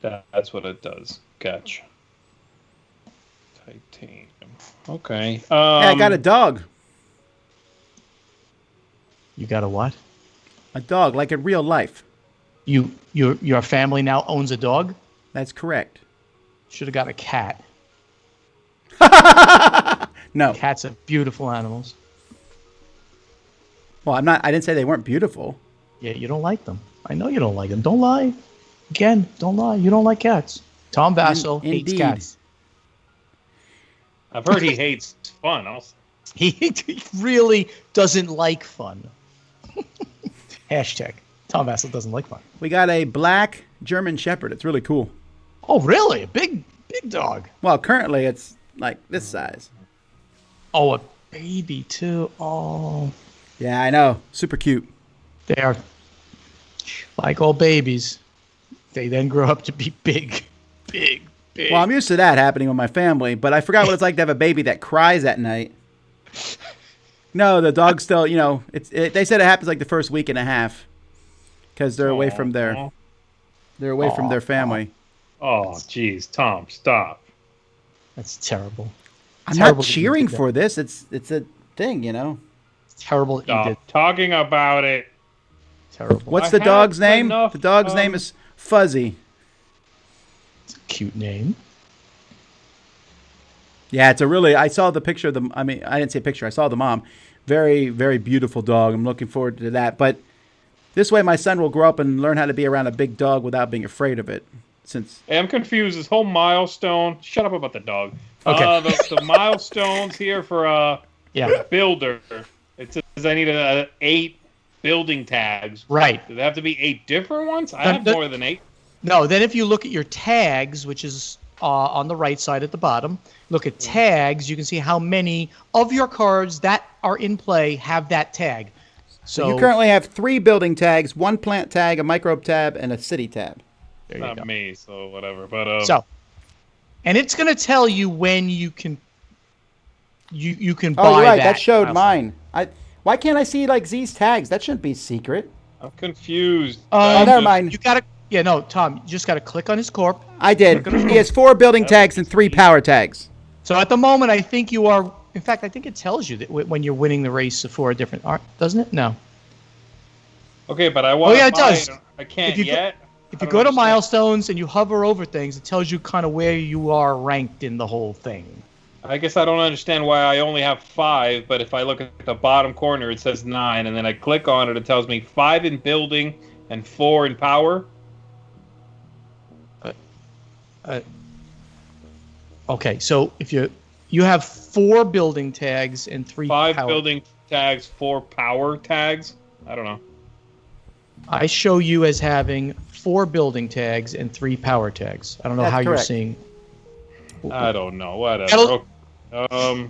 That's what it does. Gotcha. Titanium. Okay. Yeah, I got a dog. You got a what? A dog, like in real life. Your family now owns a dog? That's correct. Should have got a cat. No. Cats are beautiful animals. Well, I didn't say they weren't beautiful. Yeah, you don't like them. I know you don't like them. Don't lie. Again, don't lie. You don't like cats. Tom Vassell hates Indeed. cats. I've heard he hates fun also. He really doesn't like fun. Hashtag Tom Vassell doesn't like fun. We got a black German Shepherd. It's really cool. Oh, really? A big dog. Well, currently it's like this size. Oh, a baby too. Oh, Yeah, I know. Super cute. they are like all babies. They then grow up to be big. Well, I'm used to that happening with my family, but I forgot what it's like to have a baby that cries at night. No, the dog still, they said it happens like the first week and a half because they're away from their family. Oh, jeez, Tom, stop. That's terrible. I'm Terrible not that you cheering did that. for this. It's a thing, It's terrible that you did. Stop talking about it. Terrible. What's I the have dog's name? enough, The dog's name is Fuzzy. It's a cute name. Yeah, it's a really. I saw the picture of the. I mean, I didn't see a picture. I saw the mom. Very, very beautiful dog. I'm looking forward to that. But this way, my son will grow up and learn how to be around a big dog without being afraid of it. Since Hey, I'm confused. This whole milestone. Shut up about the dog. Okay. The milestones here for Yeah. builder. It says I need 8 building tags. Right. Do they have to be 8 different ones? I No, have no. more than 8. No, then if you look at your tags, which is on the right side at the bottom, look at tags, you can see how many of your cards that are in play have that tag. So you currently have 3 building tags, 1 plant tag, a microbe tab, and a city tab. there you Not go. me, so whatever. But And it's going to tell you when you can you can buy Oh, you're right. that. That showed mine. Why can't I see like Z's tags? That shouldn't be secret. I'm confused. Oh, never mind. You got to no, Tom, you just got to click on his corp. I did. He has 4 building tags and 3 power tags. So at the moment, I think you are. In fact, I think it tells you that when you're winning the race for a different art, doesn't it? No. Okay, but I want. Oh, yeah, it does. I can't If you go- yet. If I you don't go to understand. milestones and you hover over things, it tells you kind of where you are ranked in the whole thing. I guess I don't understand why I only have 5, but if I look at the bottom corner, it says 9, and then I click on it, it tells me 5 in building and 4 in power. Okay, so if you have 4 building tags and 3 5 power. building tags, 4 power tags. I don't know. I show you as having 4 building tags and 3 power tags. I don't know That's how you're correct. seeing. I don't know. Whatever. That'll-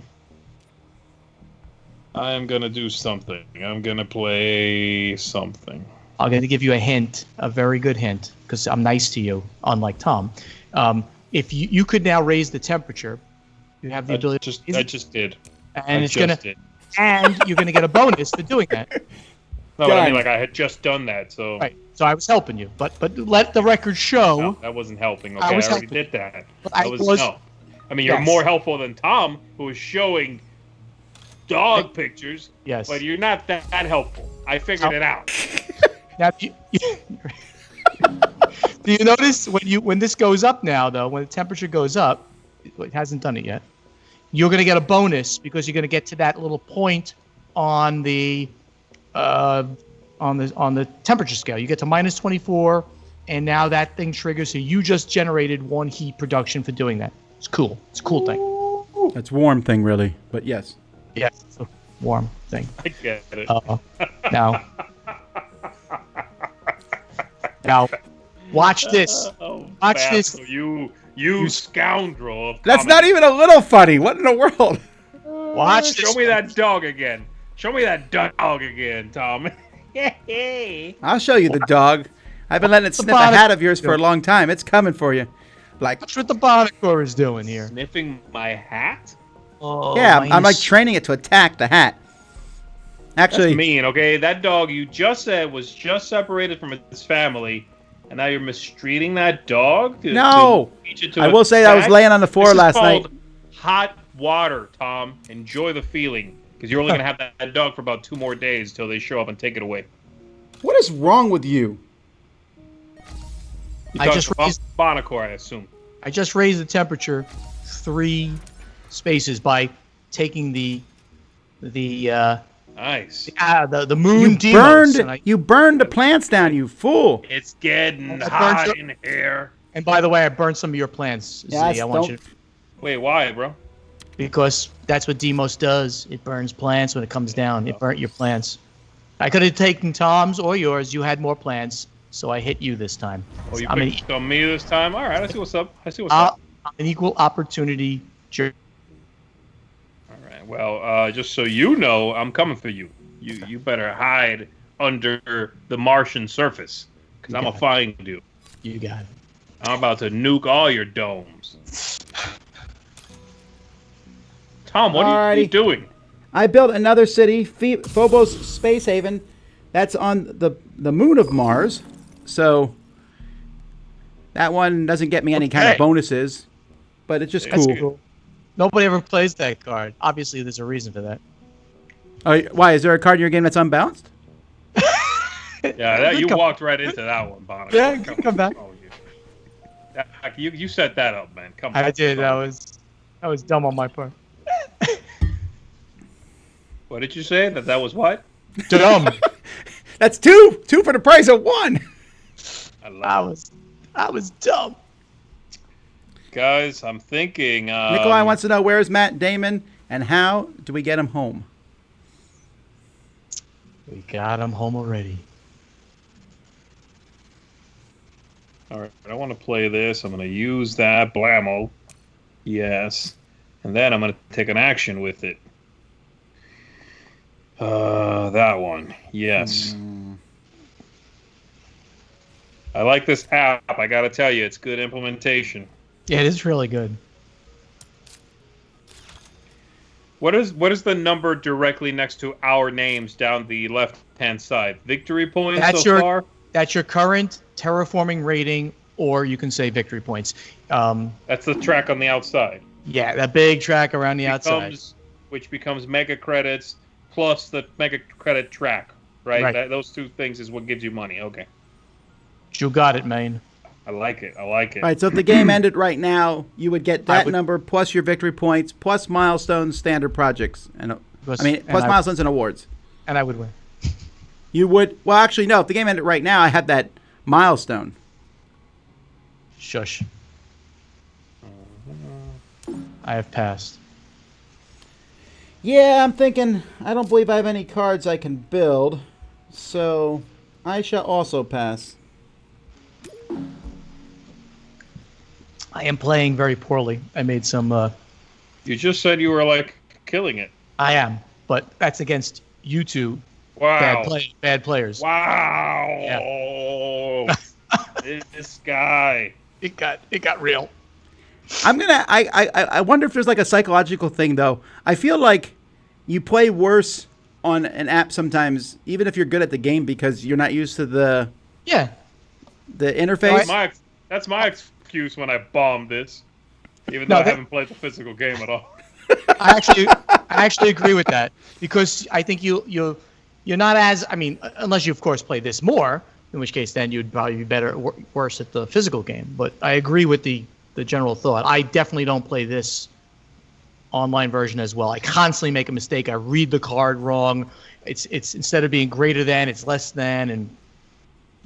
I am gonna do something. I'm gonna play something. I'm going to give you a hint, a very good hint, because I'm nice to you, unlike Tom. If you could now raise the temperature, you have the ability. I just did. And and you're gonna get a bonus for doing that. No, but I mean, like I had just done that, so. Right. So I was helping you, but let the record show. No, that wasn't helping. Okay, I already did that. No. I mean, you're more helpful than Tom, who is showing dog pictures. Yes. But you're not that helpful. I figured it out. Now, do you notice when this goes up now, though, when the temperature goes up, it hasn't done it yet. You're going to get a bonus because you're going to get to that little point on the temperature scale. You get to minus 24, and now that thing triggers. So you just generated 1 heat production for doing that. It's cool. It's a cool thing. That's warm thing, really. But yes. Yes, it's a warm thing. I get it. Now, watch this. Watch this. You scoundrel. That's not even a little funny. What in the world? Watch this. Show me that dog again. Show me that dog again, Tom. I'll show you the dog. I've been letting it sniff a hat of yours for a long time. It's coming for you. That's what the Barnacle is doing here. Sniffing my hat? Oh, yeah, I'm like training it to attack the hat. Actually, that's mean. Okay, that dog you just said was just separated from its family, and now you're mistreating that dog. No, I will say I was laying on the floor last night. Hot water, Tom. Enjoy the feeling, because you're only gonna have that dog for about 2 more days till they show up and take it away. What is wrong with you? I just raised Bonacore, I assume. I just raised the temperature 3 spaces by taking the nice. The moon. You burned the plants down, you fool. It's getting hot in here. And by the way, I burned some of your plants. Yeah, I want you to... Wait, why, bro? Because that's what Demos does. It burns plants when it comes down. It burnt your plants. I could have taken Tom's or yours. You had more plants, so I hit you this time. Oh, you picked on me this time? All right, I see what's up. I'm an equal opportunity jerk. All right, well, just so you know, I'm coming for you. You better hide under the Martian surface, because I'm going to find you. You got it. I'm about to nuke all your domes. Tom, what are you doing? I built another city, Phobos Space Haven. That's on the moon of Mars. So that one doesn't get me any kind of bonuses, but it's just cool. Nobody ever plays that card. Obviously, there's a reason for that. Why? Is there a card in your game that's unbalanced? Yeah, you walked right into that one, Bonnie. Yeah, come back. You set that up, man. Come on. I did. That was dumb on my part. What did you say? That was what? Dumb. That's two for the price of one. I was dumb. Guys, I'm thinking. Nikolai wants to know, where is Matt Damon and how do we get him home? We got him home already. All right, I want to play this. I'm going to use that blammo. Yes. And then I'm going to take an action with it. That one. Yes. I like this app. I got to tell you, it's good implementation. Yeah, it is really good. What is the number directly next to our names down the left-hand side? Victory points far? That's your current terraforming rating, or you can say victory points. That's the track on the outside. Yeah, that big track around the outside. Which becomes mega credits plus the mega credit track, right? Those 2 things is what gives you money. Okay. You got it, man. I like it. All right, so if the game ended right now, you would get that number plus your victory points plus milestones, standard projects, and milestones and awards. And I would win. You would? Well, actually, no. If the game ended right now, I have that milestone. Shush. I have passed. Yeah, I'm thinking, I don't believe I have any cards I can build, so I shall also pass. I am playing very poorly. I made some... You just said you were, killing it. I am, but that's against you two Wow. bad players. Wow. This guy. It got real. I wonder if there's like a psychological thing though. I feel like you play worse on an app sometimes, even if you're good at the game, because you're not used to the interface. That's my excuse when I bomb this, even though I haven't played the physical game at all. I actually agree with that, because I think you're not as, I mean, unless you of course play this more, in which case then you'd probably be worse at the physical game. But I agree with the general thought. I definitely don't play this online version as well. I constantly make a mistake. I read the card wrong. It's instead of being greater than, it's less than, and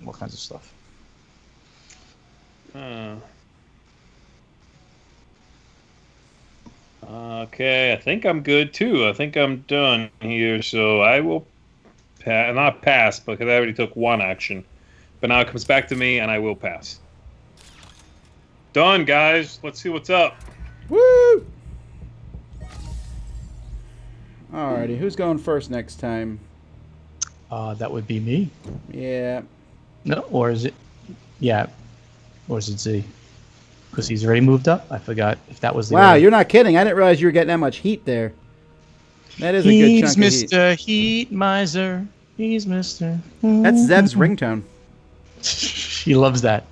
all kinds of stuff. Okay, I think I'm good too. I think I'm done here, so I will not pass because I already took one action. But now it comes back to me, and I will pass. Done, guys. Let's see what's up. Woo! Alrighty, who's going first next time? That would be me. Yeah. No, or is it? Yeah. Or is it Z? Because he's already moved up. I forgot if that was the Wow, order. you're not kidding. I didn't realize you were getting that much heat there. That is a good chunk He's of heat. Mr. Heat Miser. He's Mr. That's Zev's ringtone. He loves that.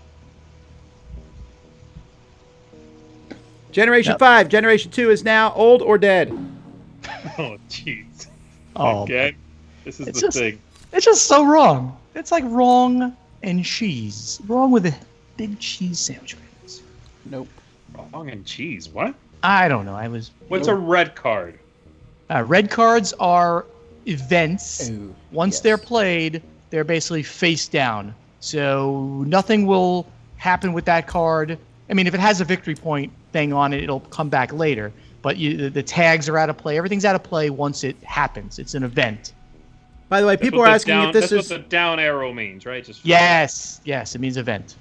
Generation 5. Generation 2 is now old or dead. Oh, jeez. Oh, Okay. This is It's the just- thing. it's just so wrong. It's like wrong and cheese. Wrong with a big cheese sandwich. Nope. Wrong and cheese. What? I don't know. What's a red card? Red cards are events. Ooh, Once yes. they're played, they're basically face down. So nothing will happen with that card. I mean, if it has a victory point thing on it, it'll come back later. But the tags are out of play. Everything's out of play once it happens. It's an event. By the way, people are asking if this that's is. what the down arrow means, right? Just Yes, it means event.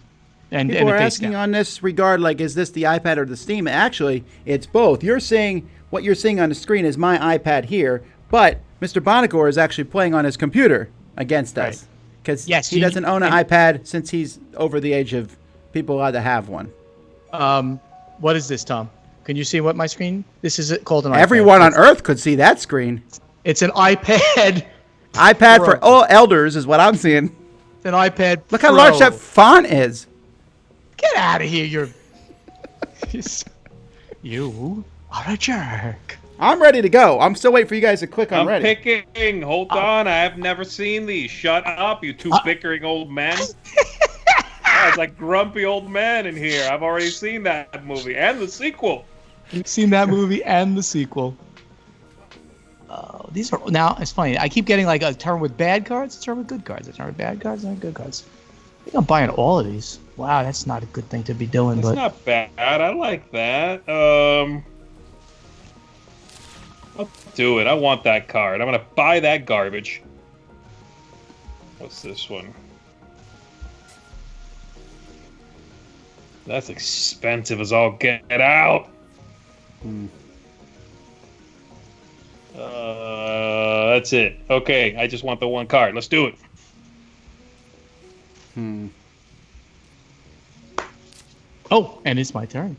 And People are the face asking down. on this regard, like, is this the iPad or the Steam? Actually, it's both. You're seeing what you're seeing on the screen is my iPad here, but Mr. Bonacor is actually playing on his computer against us Right. because Yes, he doesn't own an iPad since he's over the age of people allowed to have one. What is this, Tom? Can you see what my screen? This is called an iPad. Everyone on Earth could see that screen. It's an iPad. iPad Pro. for all elders is what I'm seeing. It's an iPad. Look how Pro. large that font is. Get out of here! You are a jerk. I'm ready to go. I'm still waiting for you guys to click on I'm ready. picking. Hold on. I have never seen these. Shut up, you two bickering old men. It's like grumpy old men in here. I've already seen that movie and the sequel. You've seen that movie and the sequel. These are now. It's funny. I keep getting like a turn with bad cards, a turn with good cards, a turn with bad cards, and good cards. I think I'm buying all of these. Wow, that's not a good thing to be doing. That's but not bad. I like that. I'll do it. I want that card. I'm gonna buy that garbage. What's this one? That's expensive as all get out. That's it. Okay, I just want the one card. Let's do it. oh, and it's my turn.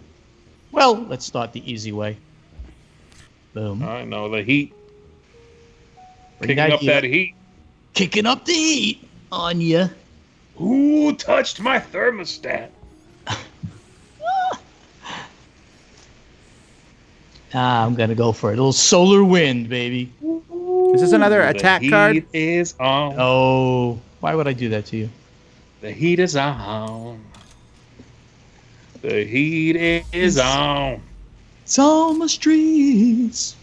Well, let's start the easy way. Boom. I know the heat. Bring Kicking up heat that heat. Kicking up the heat on ya. Who touched my thermostat? I'm gonna go for it. A little solar wind, baby. Is this another attack the card? heat is on. Oh, why would I do that to you? The heat is on. The heat is on. It's on the streets.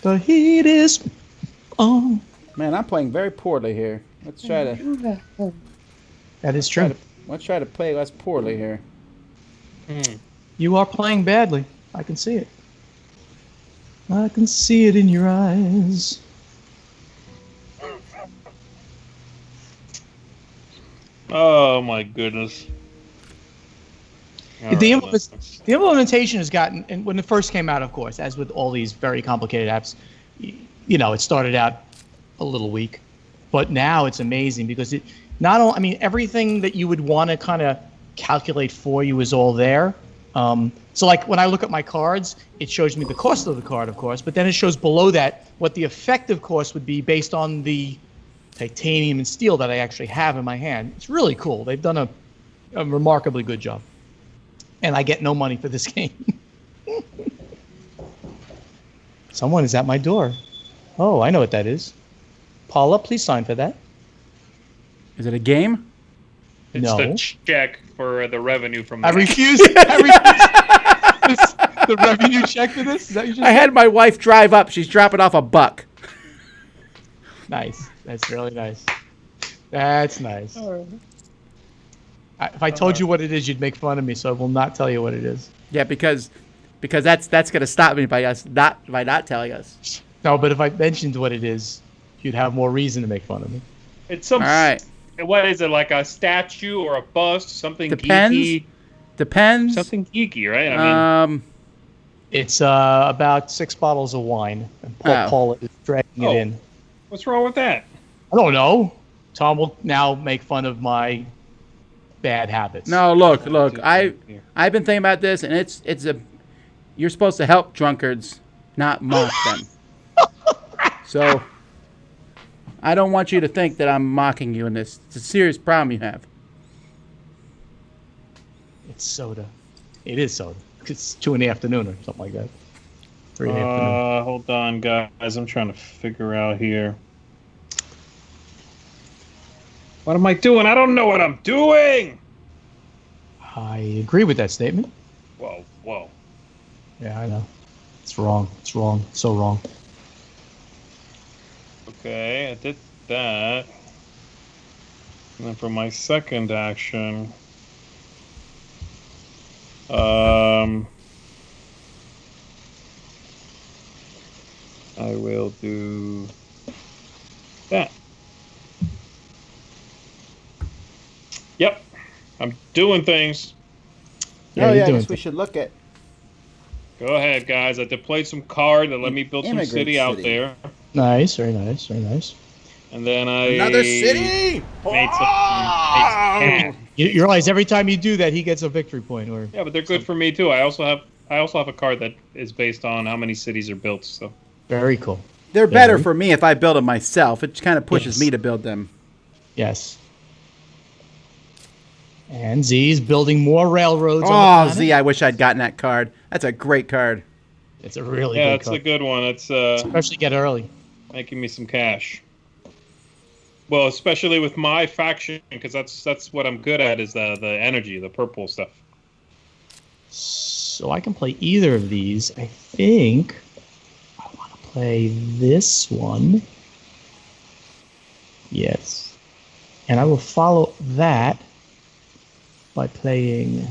The heat is on. Man, I'm playing very poorly here. Let's try to That is true. try to play less poorly here. You are playing badly. I can see it. I can see it in your eyes. Oh my goodness. The implementation has gotten, and when it first came out, of course, as with all these very complicated apps, it started out a little weak, but now it's amazing because it not only, I mean, everything that you would want to kind of calculate for you is all there. So like when I look at my cards, it shows me the cost of the card, of course, but then it shows below that what the effective cost would be based on the titanium and steel that I actually have in my hand. It's really cool. They've done a remarkably good job. And I get no money for this game. Someone is at my door. Oh, I know what that is. Paula, please sign for that. Is it a game? It's No. the check for the revenue from the I refuse. The revenue check for this? Is that what you just I had my wife drive up. She's dropping off $1. Nice. That's really nice. That's nice. If I told you what it is, you'd make fun of me, so I will not tell you what it is. Yeah, because that's going to stop me by not telling us. No, but if I mentioned what it is, you'd have more reason to make fun of me. It's some. All right. What is it, like a statue or a bust? Something Depends. geeky. Depends. Something geeky, right? I mean, It's about 6 bottles of wine, and Paula is dragging it in. what's wrong with that? I don't know. Tom will now make fun of my bad habits. No, look. I've been thinking about this, and it's you're supposed to help drunkards, not mock them. So I don't want you to think that I'm mocking you in this. It's a serious problem you have. It's soda. It is soda. It's 2 in the afternoon or something like that. 3 in the afternoon. Hold on, guys. I'm trying to figure out here. What am I doing? I don't know what I'm doing. I agree with that statement. Whoa. Yeah, I know. It's wrong. It's wrong. So wrong. Okay, I did that. And then for my second action, I will do that. Yep, I'm doing things. Yeah, you're I doing guess we should look at. Go ahead, guys. I deployed some card and let me build some Immigrant city out city. there. Nice. Very nice. Very nice. And then I Another city. made some. You realize every time you do that, he gets a victory point. Or Yeah, but they're good for me too. I also have a card that is based on how many cities are built. So very cool. They're better for me if I build them myself. It kind of pushes Yes. me to build them. Yes. And Z is building more railroads. on Oh, the Z, I wish I'd gotten that card. That's a great card. It's a really yeah, good it's card. a good one. It's Especially get early. making me some cash. Well, especially with my faction, because that's what I'm good at is the energy, the purple stuff. So I can play either of these. I think I want to play this one. Yes. And I will follow that by playing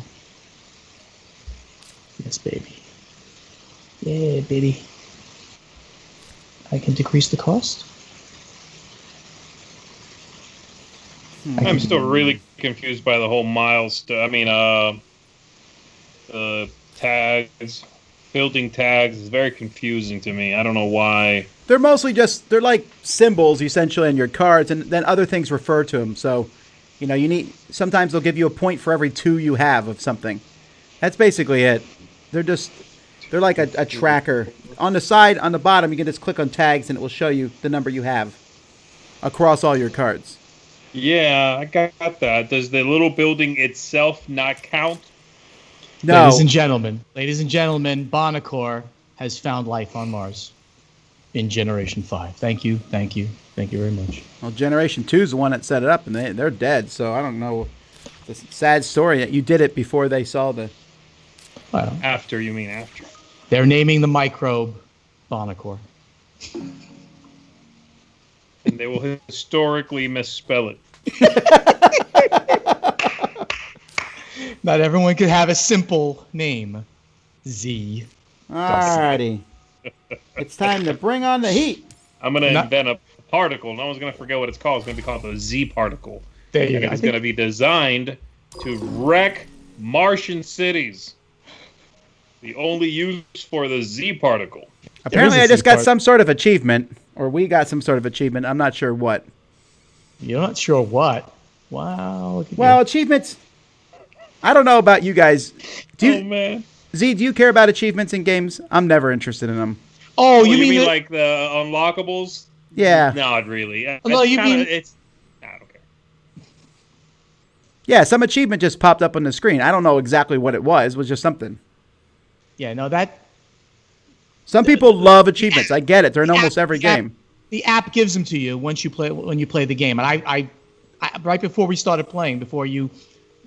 this baby. Yeah, baby. I can decrease the cost. I'm still really confused by the whole miles stuff. I mean, tags, building tags is very confusing to me. I don't know why. They're mostly they're like symbols essentially in your cards, and then other things refer to them. So, sometimes they'll give you a point for every 2 you have of something. That's basically it. They're like a tracker. On the side, on the bottom, you can just click on tags and it will show you the number you have across all your cards. Yeah, I got that. Does the little building itself not count? No. Ladies and gentlemen, Bonacor has found life on Mars in Generation 5. Thank you very much. Well, Generation 2 is the one that set it up, and they're dead. So I don't know. It's a sad story that you did it before they saw the. Well, After, you mean after. they're naming the microbe Bonacor. And they will historically misspell it. Not everyone could have a simple name. Z. Alrighty. It's time to bring on the heat. I'm going to invent a particle. No one's going to forget what it's called. It's going to be called the Z particle. There you And go. it's going to be designed to wreck Martian cities. The only use for the Z particle. Apparently, a I just Z got part. some sort of achievement. Or we got some sort of achievement. I'm not sure what. You're not sure what? Wow. Look at Well, you. achievements. I don't know about you guys. Oh man. Z, do you care about achievements in games? I'm never interested in them. Oh, Well, you mean like the unlockables? Yeah. Not really. No, you mean- it's. I don't care. Yeah, some achievement just popped up on the screen. I don't know exactly what it was. It was just something. Yeah, no, that Some people love achievements. I get it. They're in almost every the app- game. The app gives them to you when you play the game. And I right before we started playing, before you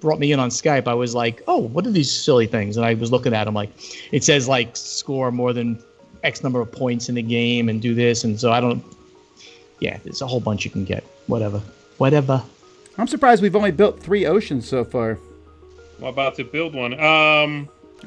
brought me in on Skype, I was like, oh, what are these silly things? And I was looking at them like, it says like score more than X number of points in the game and do this. And so yeah, there's a whole bunch you can get. Whatever. I'm surprised we've only built 3 oceans so far. I'm about to build one.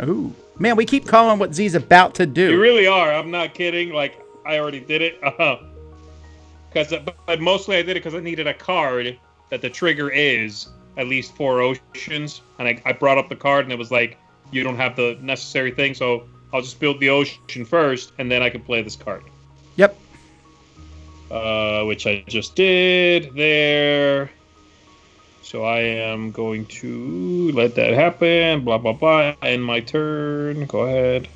Ooh. Man, we keep calling what Z's about to do. You really are. I'm not kidding. Like, I already did it. But mostly I did it because I needed a card that the trigger is at least 4 oceans. And I brought up the card and it was like, you don't have the necessary thing. So I'll just build the ocean first and then I can play this card. Yep. Which I just did there. So I am going to let that happen. Blah, blah, blah. End my turn. Go ahead.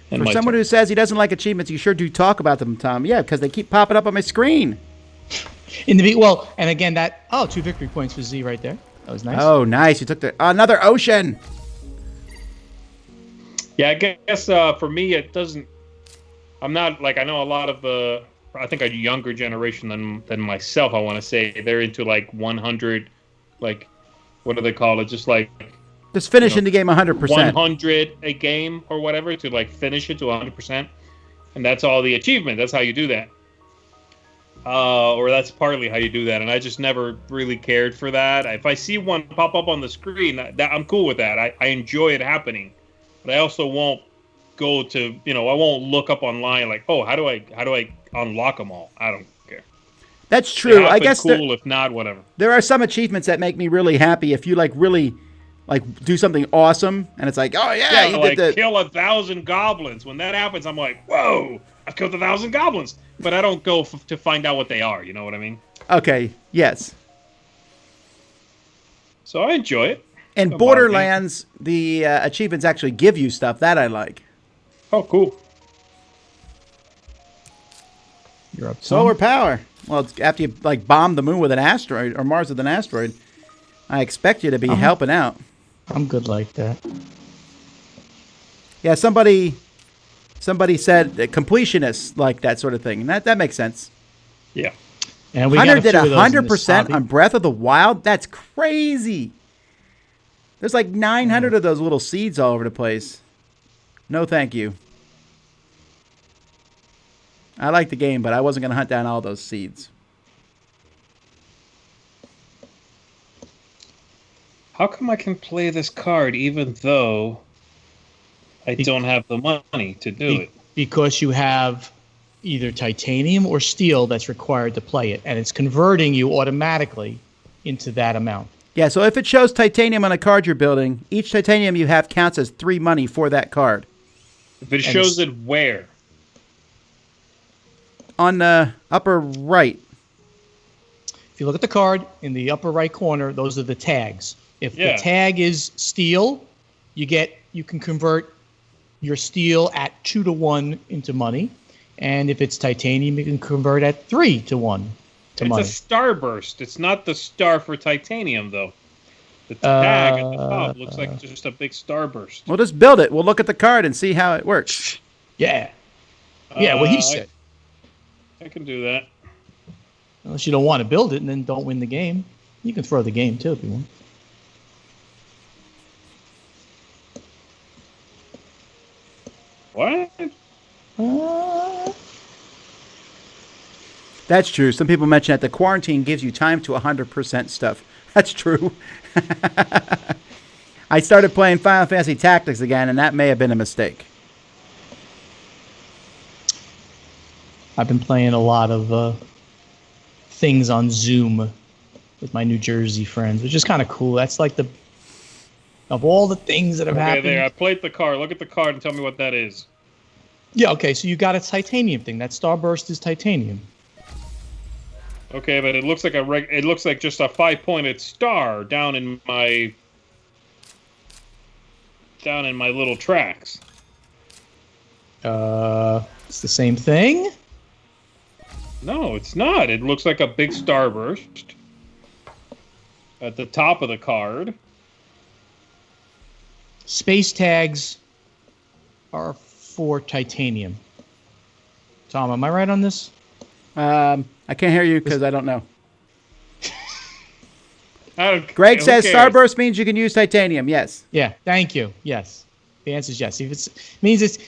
For someone who says he doesn't like achievements, you sure do talk about them, Tom. Yeah, because they keep popping up on my screen. And again, 2 victory points for Z right there. That was nice. Oh, nice. You took another ocean. Yeah, I guess for me, it doesn't... I'm not, like, I know a lot of the... I think a younger generation than myself, I want to say. They're into, like, 100... Like, what do they call it? Just finishing the game 100%. 100 a game or whatever to like finish it to 100%, and that's all the achievement. That's how you do that, or that's partly how you do that. And I just never really cared for that. If I see one pop up on the screen, I'm cool with that. I enjoy it happening, but I also won't go to I won't look up online like, oh, how do I unlock them all? I don't care. That's true. I guess cool. If not, whatever. There are some achievements that make me really happy. If you really do something awesome, and it's like, oh yeah, you like did kill 1,000 goblins. When that happens, I'm like, whoa, I've killed 1,000 goblins. But I don't go to find out what they are. You know what I mean? Okay. Yes. So I enjoy it. In Borderlands, the achievements actually give you stuff that I like. Oh, cool. You're up. Solar power. Well, it's after you bomb the moon with an asteroid or Mars with an asteroid, I expect you to be helping out. I'm good like that. Yeah, somebody said completionists like that sort of thing, and that makes sense. Yeah. And we Hunter did got a few of those in this 100% hobby. on Breath of the Wild. That's crazy. There's like 900 of those little seeds all over the place. No, thank you. I like the game, but I wasn't going to hunt down all those seeds. How come I can play this card even though I don't have the money to do it? Because you have either titanium or steel that's required to play it, and it's converting you automatically into that amount. Yeah, so if it shows titanium on a card you're building, each titanium you have counts as 3 money for that card. If it shows it where? On the upper right. If you look at the card in the upper right corner, those are the tags. If Yeah. the tag is steel, you can convert your steel at 2-to-1 into money, and if it's titanium, you can convert at 3-to-1 to money. It's a starburst. It's not the star for titanium, though. The tag at the top looks like just a big starburst. We'll just build it. We'll look at the card and see how it works. Yeah. Yeah, what he said. I can do that. Unless you don't want to build it and then don't win the game. You can throw the game, too, if you want. What? That's true. Some people mention that the quarantine gives you time to 100% stuff. That's true. I started playing Final Fantasy Tactics again, and that may have been a mistake. I've been playing a lot of things on Zoom with my New Jersey friends, which is kind of cool. That's like of all the things that have happened. There. I played the card. Look at the card and tell me what that is. Yeah, okay, so you got a titanium thing. That starburst is titanium. Okay, but it looks like it looks like just a 5-pointed star down in my little tracks. It's the same thing. No, it's not. It looks like a big starburst at the top of the card. Space tags are for titanium. Tom, am I right on this? I can't hear you because I don't know. Who Greg says cares? starburst means you can use titanium. Yes. Yeah. Thank you. Yes. The answer is yes. If it means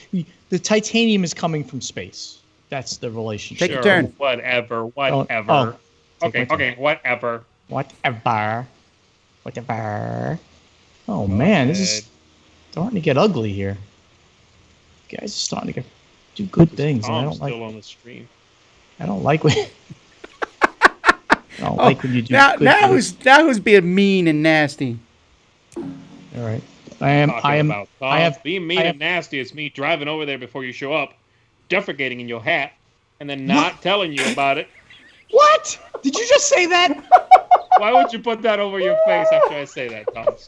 the titanium is coming from space. That's the relationship. Take your turn. Whatever. Oh, Okay, whatever. Whatever. Oh man, this is starting to get ugly here. You guys are starting to do good things. And I don't still like. on the stream. I don't like when. I don't like when you do. Now good things. who's being mean and nasty? All right. I am. Being mean and nasty is me driving over there before you show up, defecating in your hat, and then not telling you about it. What? Did you just say that? Why would you put that over your face after I say that, Thomas?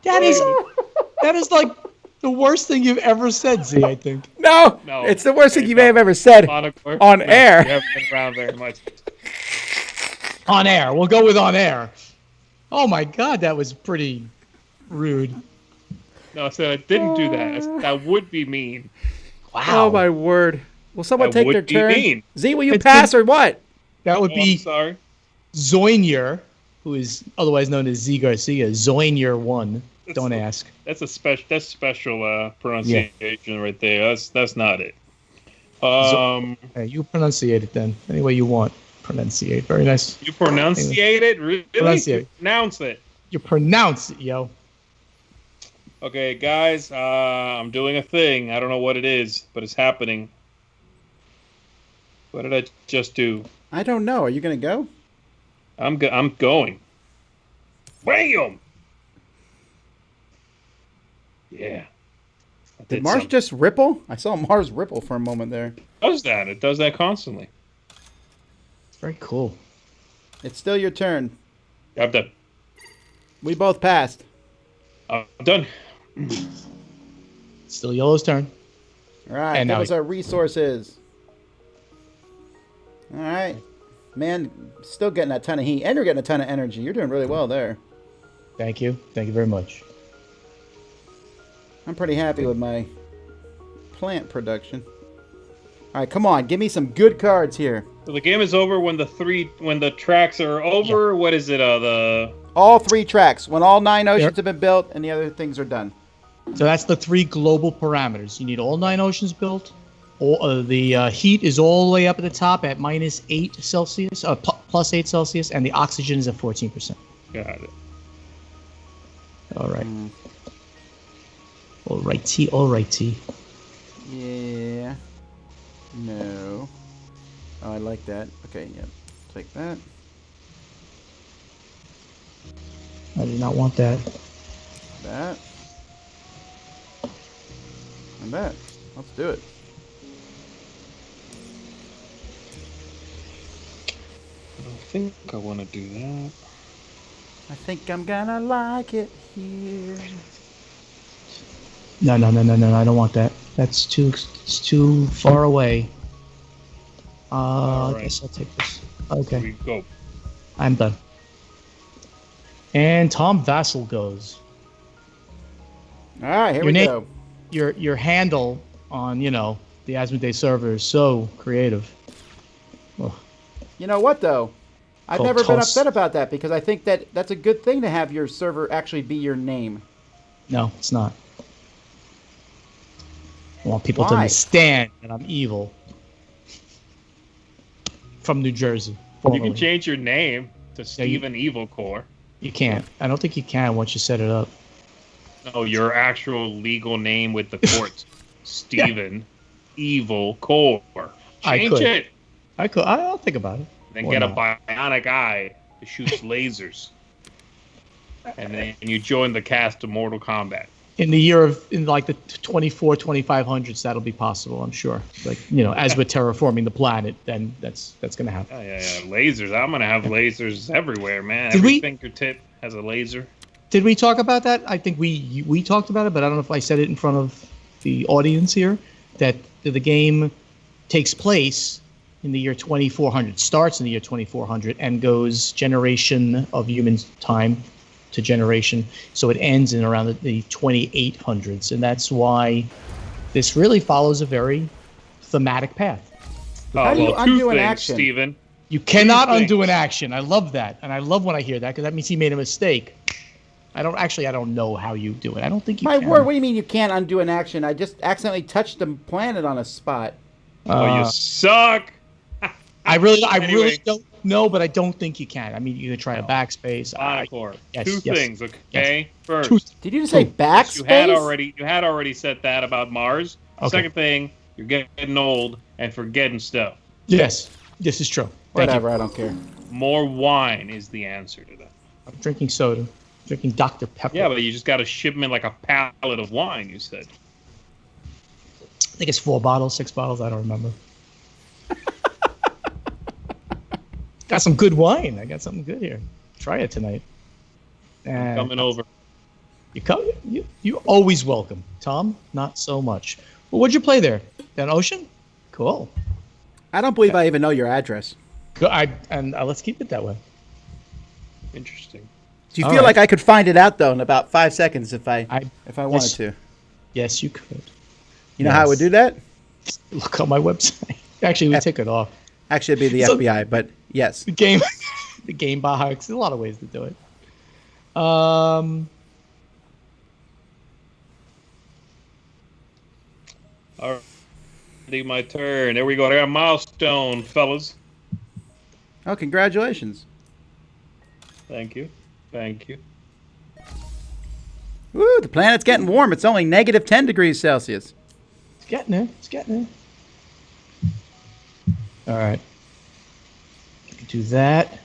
That is like the worst thing you've ever said, Z. I think. No, it's the worst thing you may have ever said on air. You haven't been around very much. On air. We'll go with on air. Oh my God, that was pretty rude. No, so I didn't do that. That would be mean. Wow. Oh my word. Will someone take their turn? Mean. Z, will you pass or what? That would be I'm sorry. Zoinier, who is otherwise known as Z Garcia. Zoinier 1. Don't ask. That's special pronunciation right there. That's not it. You pronunciate it then. Any way you want. Pronunciate. Very nice. You pronunciate it? Really? Pronunciate. Pronounce it. You pronounce it, yo. Okay, guys, I'm doing a thing. I don't know what it is, but it's happening. What did I just do? I don't know. Are you going to go? I'm going. Bam! Yeah. Did Mars just ripple? I saw Mars ripple for a moment there. It does that. It does that constantly. Very cool. It's still your turn. I'm done. We both passed. I'm done. Still Yellow's turn. All right. And That now was our resources. All right. Man, still getting a ton of heat. And you're getting a ton of energy. You're doing really well there. Thank you. Thank you very much. I'm pretty happy with my plant production. All right, come on. Give me some good cards here. So the game is over when the tracks are over. Yeah. What is it? All 3 tracks. When all 9 oceans have been built and the other things are done. So that's the 3 global parameters. You need all 9 oceans built. The heat is all the way up at the top at -8 Celsius, plus 8 Celsius, and the oxygen is at 14%. Got it. All right. Alrighty. Yeah. No. Oh, I like that. Okay, yep. Take that. I do not want that. That. And that. Let's do it. I don't think I want to do that. I think I'm gonna like it here. No, I don't want that. It's too far away. I guess I'll take this. Okay. Here we go. I'm done. And Tom Vassal goes. All right, here we go. Your handle on, the Asmodee server is so creative. Oh. You know what, though? I've never been upset about that because I think that's a good thing to have your server actually be your name. No, it's not. I want people to understand that I'm evil. From New Jersey. You can change your name to Steven Evil Core. You can't. I don't think you can once you set it up. No, your actual legal name with the courts. Steven Evil Core. Change it. I could. I'll think about it. Then get a bionic eye that shoots lasers. And then you join the cast of Mortal Kombat. in the year of in like the 2500s, that'll be possible, I'm sure. Like, as we're terraforming the planet, then that's going to happen. Yeah. Lasers. I'm gonna have lasers everywhere, man. Did Every we- fingertip has a laser. Did we talk about that? I think we talked about it, but I don't know if I said it in front of the audience here, that the game takes place in the year 2400, starts in the year 2400, and goes generation of human time to generation. So it ends in around the 2800s, and that's why this really follows a very thematic path. How do you Well, undo two an things, action? Steven. You cannot things. undo an action. I love that, and I love when I hear that, because that means he made a mistake. I don't know how you do it. I don't think you My can. word, what do you mean you can't undo an action? I just accidentally touched the planet on a spot. Oh, you suck. I really Anyway. don't know, but I don't think you can. I mean, you could try a backspace. Encore. Yes, Two yes, things, okay? First, Two- Did you just say backspace? you had already said that about Mars. Okay. Second thing, you're getting old and forgetting stuff. Yes, this is true. Thank Whatever, you. I don't care. More wine is the answer to that. I'm drinking soda. Drinking Dr. Pepper. Yeah, but you just got to ship them in like a pallet of wine, you said. I think it's 4 bottles, 6 bottles. I don't remember. Got some good wine. I got something good here. Try it tonight. And Coming over. You always welcome. Tom, not so much. Well, what'd you play there? That Ocean? Cool. I don't believe I even know your address. Let's keep it that way. Interesting. Do you All feel right. like I could find it out though in about 5 seconds if I wanted yes. to? Yes, you could. You know how I would do that? Look on my website. Actually, we take it off. Actually, it'd be the So- FBI, but yes. The game, the game box. There's a lot of ways to do it. All right. My turn. There we go. I got a milestone, fellas. Oh, congratulations. Thank you. Thank you. Woo, the planet's getting warm. It's only negative 10 degrees Celsius. It's getting there. It's getting there. All right. Do that.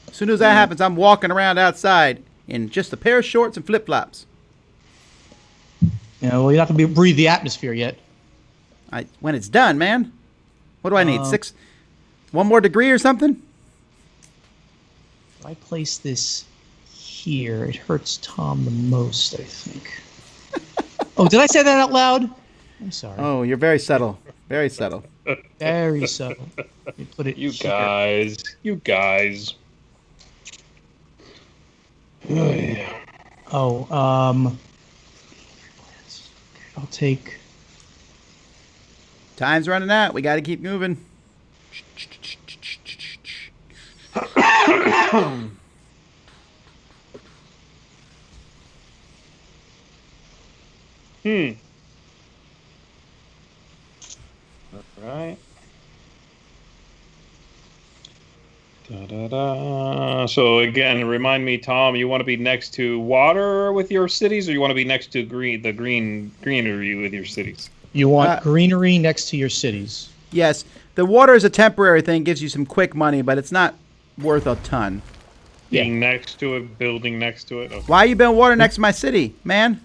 As soon as that happens, I'm walking around outside in just a pair of shorts and flip-flops. Well, you're not going to breathe the atmosphere yet. When it's done, man. What do I need? 1 more degree or something? If I place this here, it hurts Tom the most, I think. Oh, did I say that out loud? I'm sorry. Oh, you're very subtle. Very subtle. Very subtle. Let me put it You here. guys. You guys. Oh, yeah. Oh, I'll take... Time's running out. We got to keep moving. All right. Da-da-da. So again, remind me, Tom, you want to be next to water with your cities, or you want to be next to greenery with your cities? You want greenery next to your cities. Yes, the water is a temporary thing, gives you some quick money, but it's not worth a ton. Being next to it, building next to it. Okay. Why you building water next to my city, man?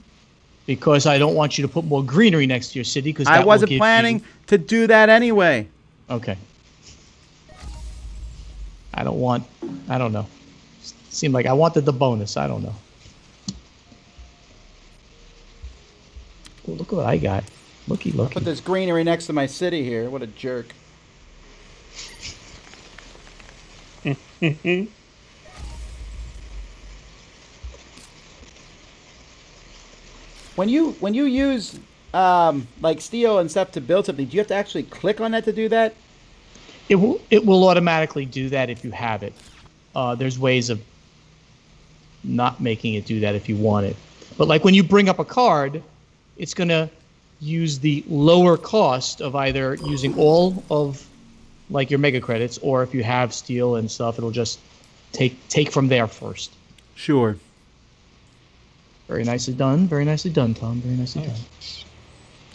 Because I don't want you to put more greenery next to your city. Because I wasn't planning to do that anyway. Okay. I don't know. Seemed like I wanted the bonus. I don't know. Oh, look what I got. Looky. Put this greenery next to my city here. What a jerk. When you use like steel and stuff to build something, do you have to actually click on that to do that? It will automatically do that if you have it. There's ways of not making it do that if you want it. But like when you bring up a card, it's gonna use the lower cost of either using all of like your mega credits, or if you have steel and stuff, it'll just take from there first. Sure. Very nicely done. Very nicely done, Tom. Very nicely done.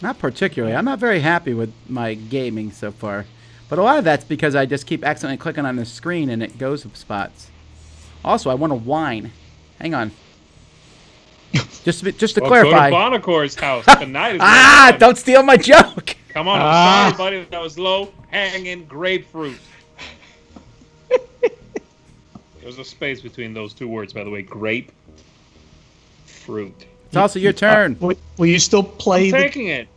Not particularly. I'm not very happy with my gaming so far. But a lot of that's because I just keep accidentally clicking on the screen and it goes to spots. Also, I want a wine. Hang on. Just to Well, clarify. Go to Bonacor's house tonight. Don't steal my joke. Come on, I'm sorry, buddy. That was low hanging grapefruit. There's a space between those two words, by the way. Grape fruit. It's also your turn. Will you still play I'm taking it.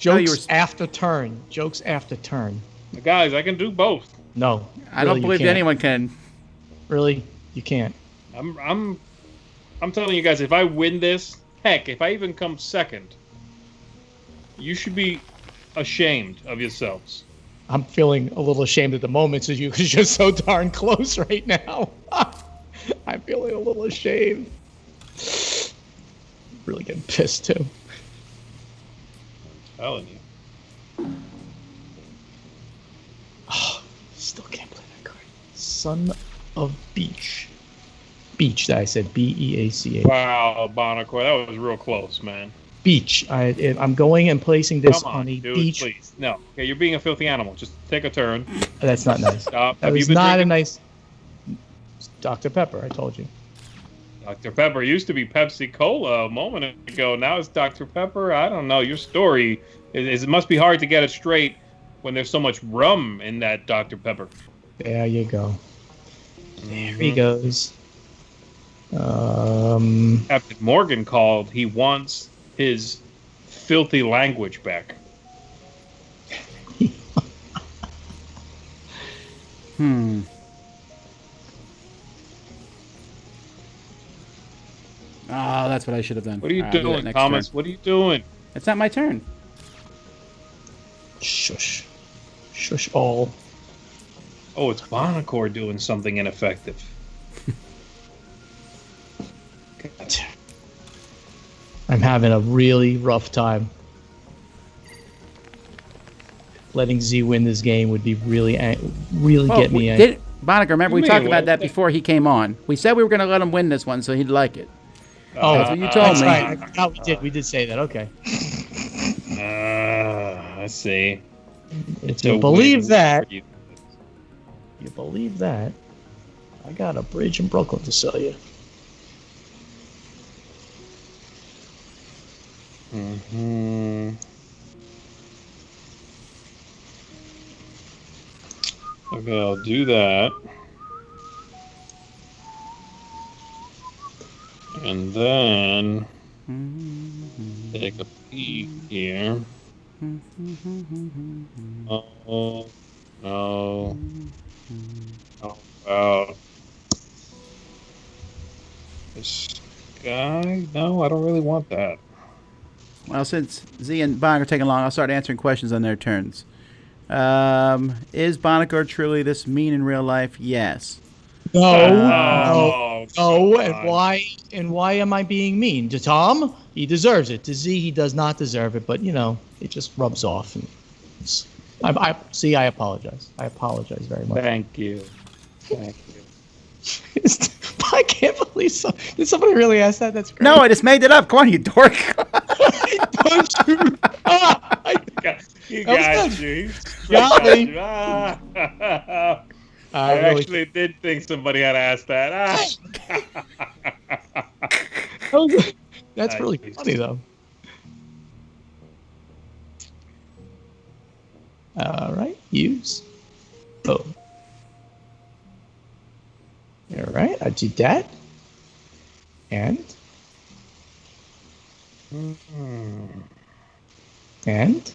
jokes after turn? Jokes after turn. Guys, I can do both. No. I don't believe anyone can. Really? You can't. I'm telling you guys, if I win this, heck, if I even come second, you should be ashamed of yourselves. I'm feeling a little ashamed at the moment because you're so darn close right now. I'm feeling a little ashamed. Really getting pissed too. Telling you. Oh, still can't play that card. Son of Beach. Beach, that I said. B-E-A-C-H. Wow, Bonacor, that was real close, man. Beach. I'm going and placing this on a dude, beach. Please. No. Okay, you're being a filthy animal. Just take a turn. That's not nice. Stop. That was not a nice... Dr. Pepper, I told you. Dr. Pepper used to be Pepsi Cola a moment ago. Now it's Dr. Pepper. I don't know. Your story it must be hard to get it straight when there's so much rum in that Dr. Pepper. There you go. There he goes. Captain Morgan called. He wants his filthy language back. Oh, that's what I should have done. What are you I'll do that doing, next Thomas? turn. What are you doing? It's not my turn. Shush. Shush all. Oh, it's Bonacor doing something ineffective. I'm having a really rough time. Letting Z win this game would be really get me angry. Bonica, remember we talked about that before he came on. We said we were going to let him win this one so he'd like it. Oh, that's what you told me. Right. No, we did say that. Okay. I see. If you believe that, I got a bridge in Brooklyn to sell you. Okay, I'll do that. And then take a peek here. Oh, no. How about this guy? No, I don't really want that. Well, since Z and Bonica are taking long, I'll start answering questions on their turns. Is Bonica truly this mean in real life? Yes. No. And why am I being mean? To Tom, he deserves it. To Z, he does not deserve it. But it just rubs off. And I apologize. I apologize very much. Thank you. I can't believe so. Did somebody really ask that? That's great. No, I just made it up. Come on, you dork. Don't you? You got you. Got me. I actually did think somebody had asked that. That's really funny, though. All right, use. Oh. All right, I did that. And? And?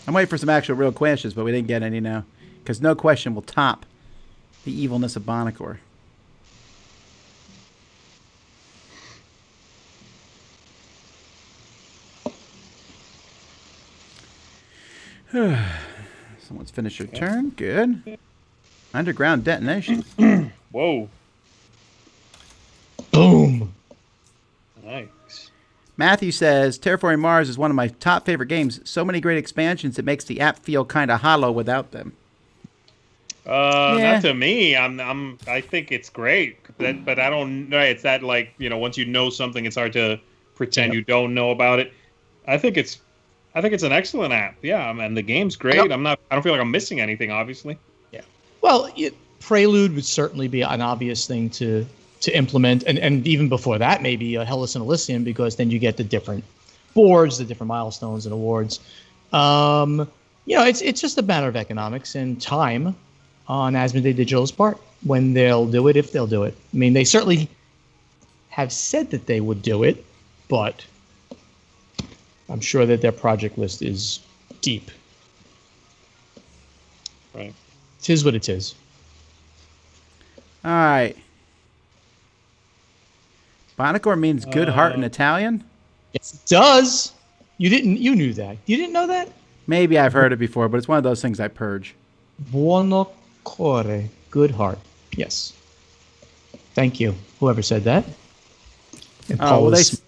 I'm waiting for some actual real questions, but we didn't get any now. Because no question will top the evilness of Bonicor. Someone's finished their turn. Good. Underground detonation. Whoa. Boom. Nice. Matthew says, Terraforming Mars is one of my top favorite games. So many great expansions, it makes the app feel kind of hollow without them. Not to me. I think it's great, but I don't know. It's that once you know something, it's hard to pretend you don't know about it. I think it's an excellent app. Yeah, and the game's great. Yep. I don't feel like I'm missing anything, obviously. Yeah. Well, Prelude would certainly be an obvious thing to to implement, and even before that, maybe Hellas and Elysium, because then you get the different boards, the different milestones and awards. It's just a matter of economics and time on Asmodee Digital's part when they'll do it, if they'll do it. I mean, they certainly have said that they would do it, but I'm sure that their project list is deep. Right. Tis what it is. All right. Bonacore means good heart in Italian? Yes, it does. You knew that. You didn't know that? Maybe I've heard it before, but it's one of those things I purge. Buono cuore, good heart. Yes. Thank you, whoever said that. And Paula's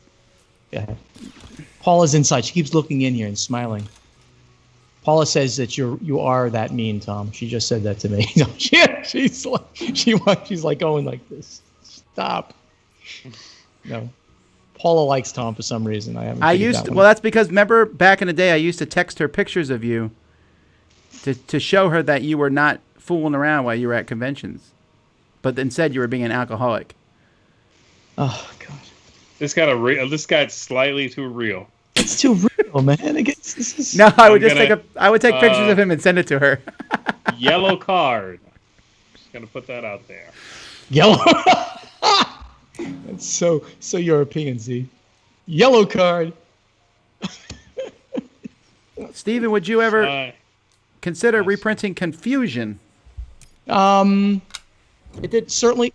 inside. She keeps looking in here and smiling. Paula says that you are that mean, Tom. She just said that to me. No, she's like going like this. Stop. No. Paula likes Tom for some reason. That's because remember back in the day I used to text her pictures of you to show her that you were not fooling around while you were at conventions, but instead you were being an alcoholic. Oh God. This got slightly too real. It's too real, man. No, I would take pictures of him and send it to her. Yellow card. Just gonna put that out there. Yellow. That's so European, Z. Yellow card. Steven, would you ever consider reprinting Confusion? It did certainly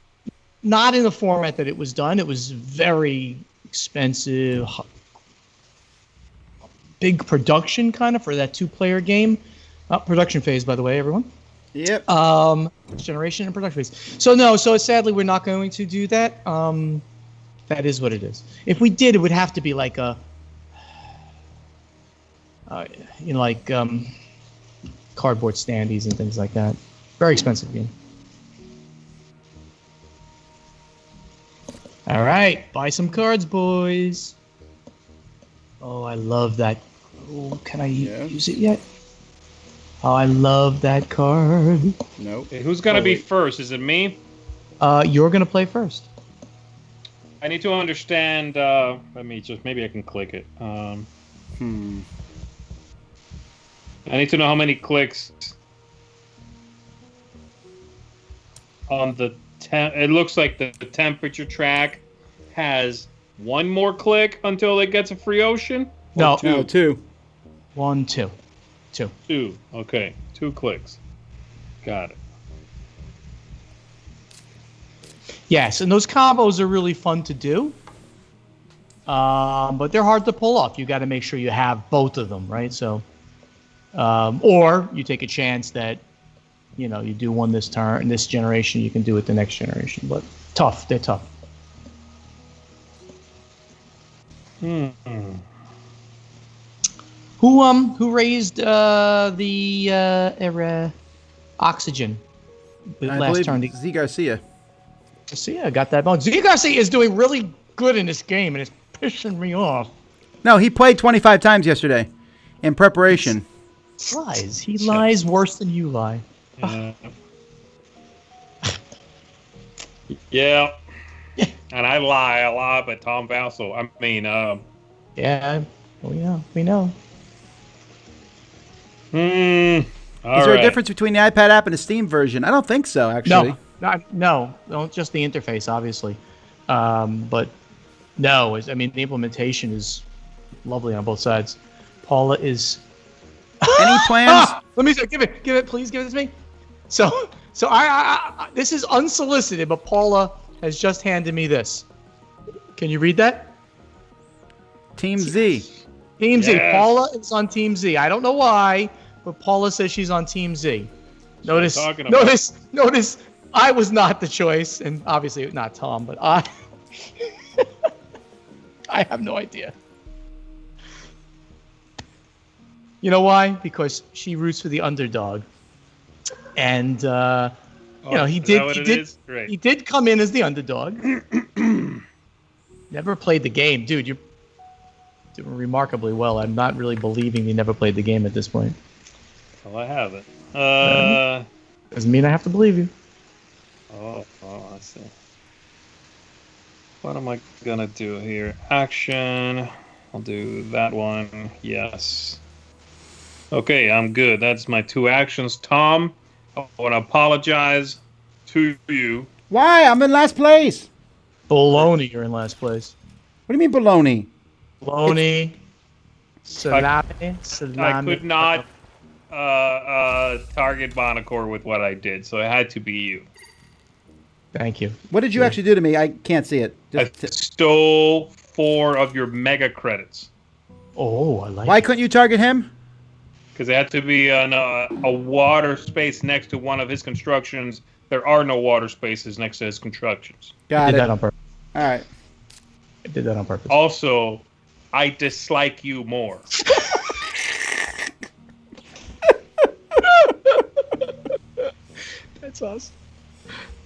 not in the format that it was done. It was very expensive, big production kind of for that 2-player game. Production phase, by the way, everyone. Yep. Generation and production phase. So sadly we're not going to do that. That is what it is. If we did, it would have to be like a, cardboard standees and things like that. Very expensive game. All right, buy some cards, boys. Oh, I love that. Oh, can I use it yet? Oh, I love that card. Nope. Okay, who's gonna be first? Is it me? You're gonna play first. I need to understand. Maybe I can click it. I need to know how many clicks on the it looks like the temperature track has one more click until it gets a free ocean. No, two. 1, 2. 2. Okay, 2 clicks. Got it. Yes, and those combos are really fun to do. But they're hard to pull off. You got to make sure you have both of them, right? So, or you take a chance that, you do one this turn, this generation, you can do it the next generation. But tough, they're tough. Who raised the oxygen last turn? Z Garcia. Garcia got that bone. Z Garcia is doing really good in this game, and it's pissing me off. No, he played 25 times yesterday in preparation. He lies. He lies worse than you lie. Yeah. And I lie a lot, but Tom Vassell. Yeah. Oh yeah, we know. Is there a difference between the iPad app and the Steam version? I don't think so, actually. No, just the interface, obviously. But no, the implementation is lovely on both sides. Paula is. Any plans? Let me give it. Please give it to me. So I this is unsolicited, but Paula has just handed me this. Can you read that? Team Z. Team Z. Paula is on Team Z. I don't know why, but Paula says she's on Team Z. Notice. I was not the choice, and obviously not Tom, but I have no idea. You know why? Because she roots for the underdog, and he did come in as the underdog. Never played the game, dude. You're doing remarkably well. I'm not really believing you never played the game at this point. Well, I haven't. Doesn't mean I have to believe you. Oh, I see. What am I gonna do here? Action. I'll do that one. Yes. Okay, I'm good. That's my 2 actions. Tom, I want to apologize to you. Why? I'm in last place. Baloney, you're in last place. What do you mean baloney? Baloney. Salami. I Salami. could not target Monacore with what I did, so it had to be you. Thank you. What did you actually do to me? I can't see it. I stole 4 of your mega credits. Oh, I like Why it. couldn't you target him? Because it had to be a water space next to one of his constructions. There are no water spaces next to his constructions. I Got did it. that on purpose. All right. I did that on purpose. Also, I dislike you more. That's awesome.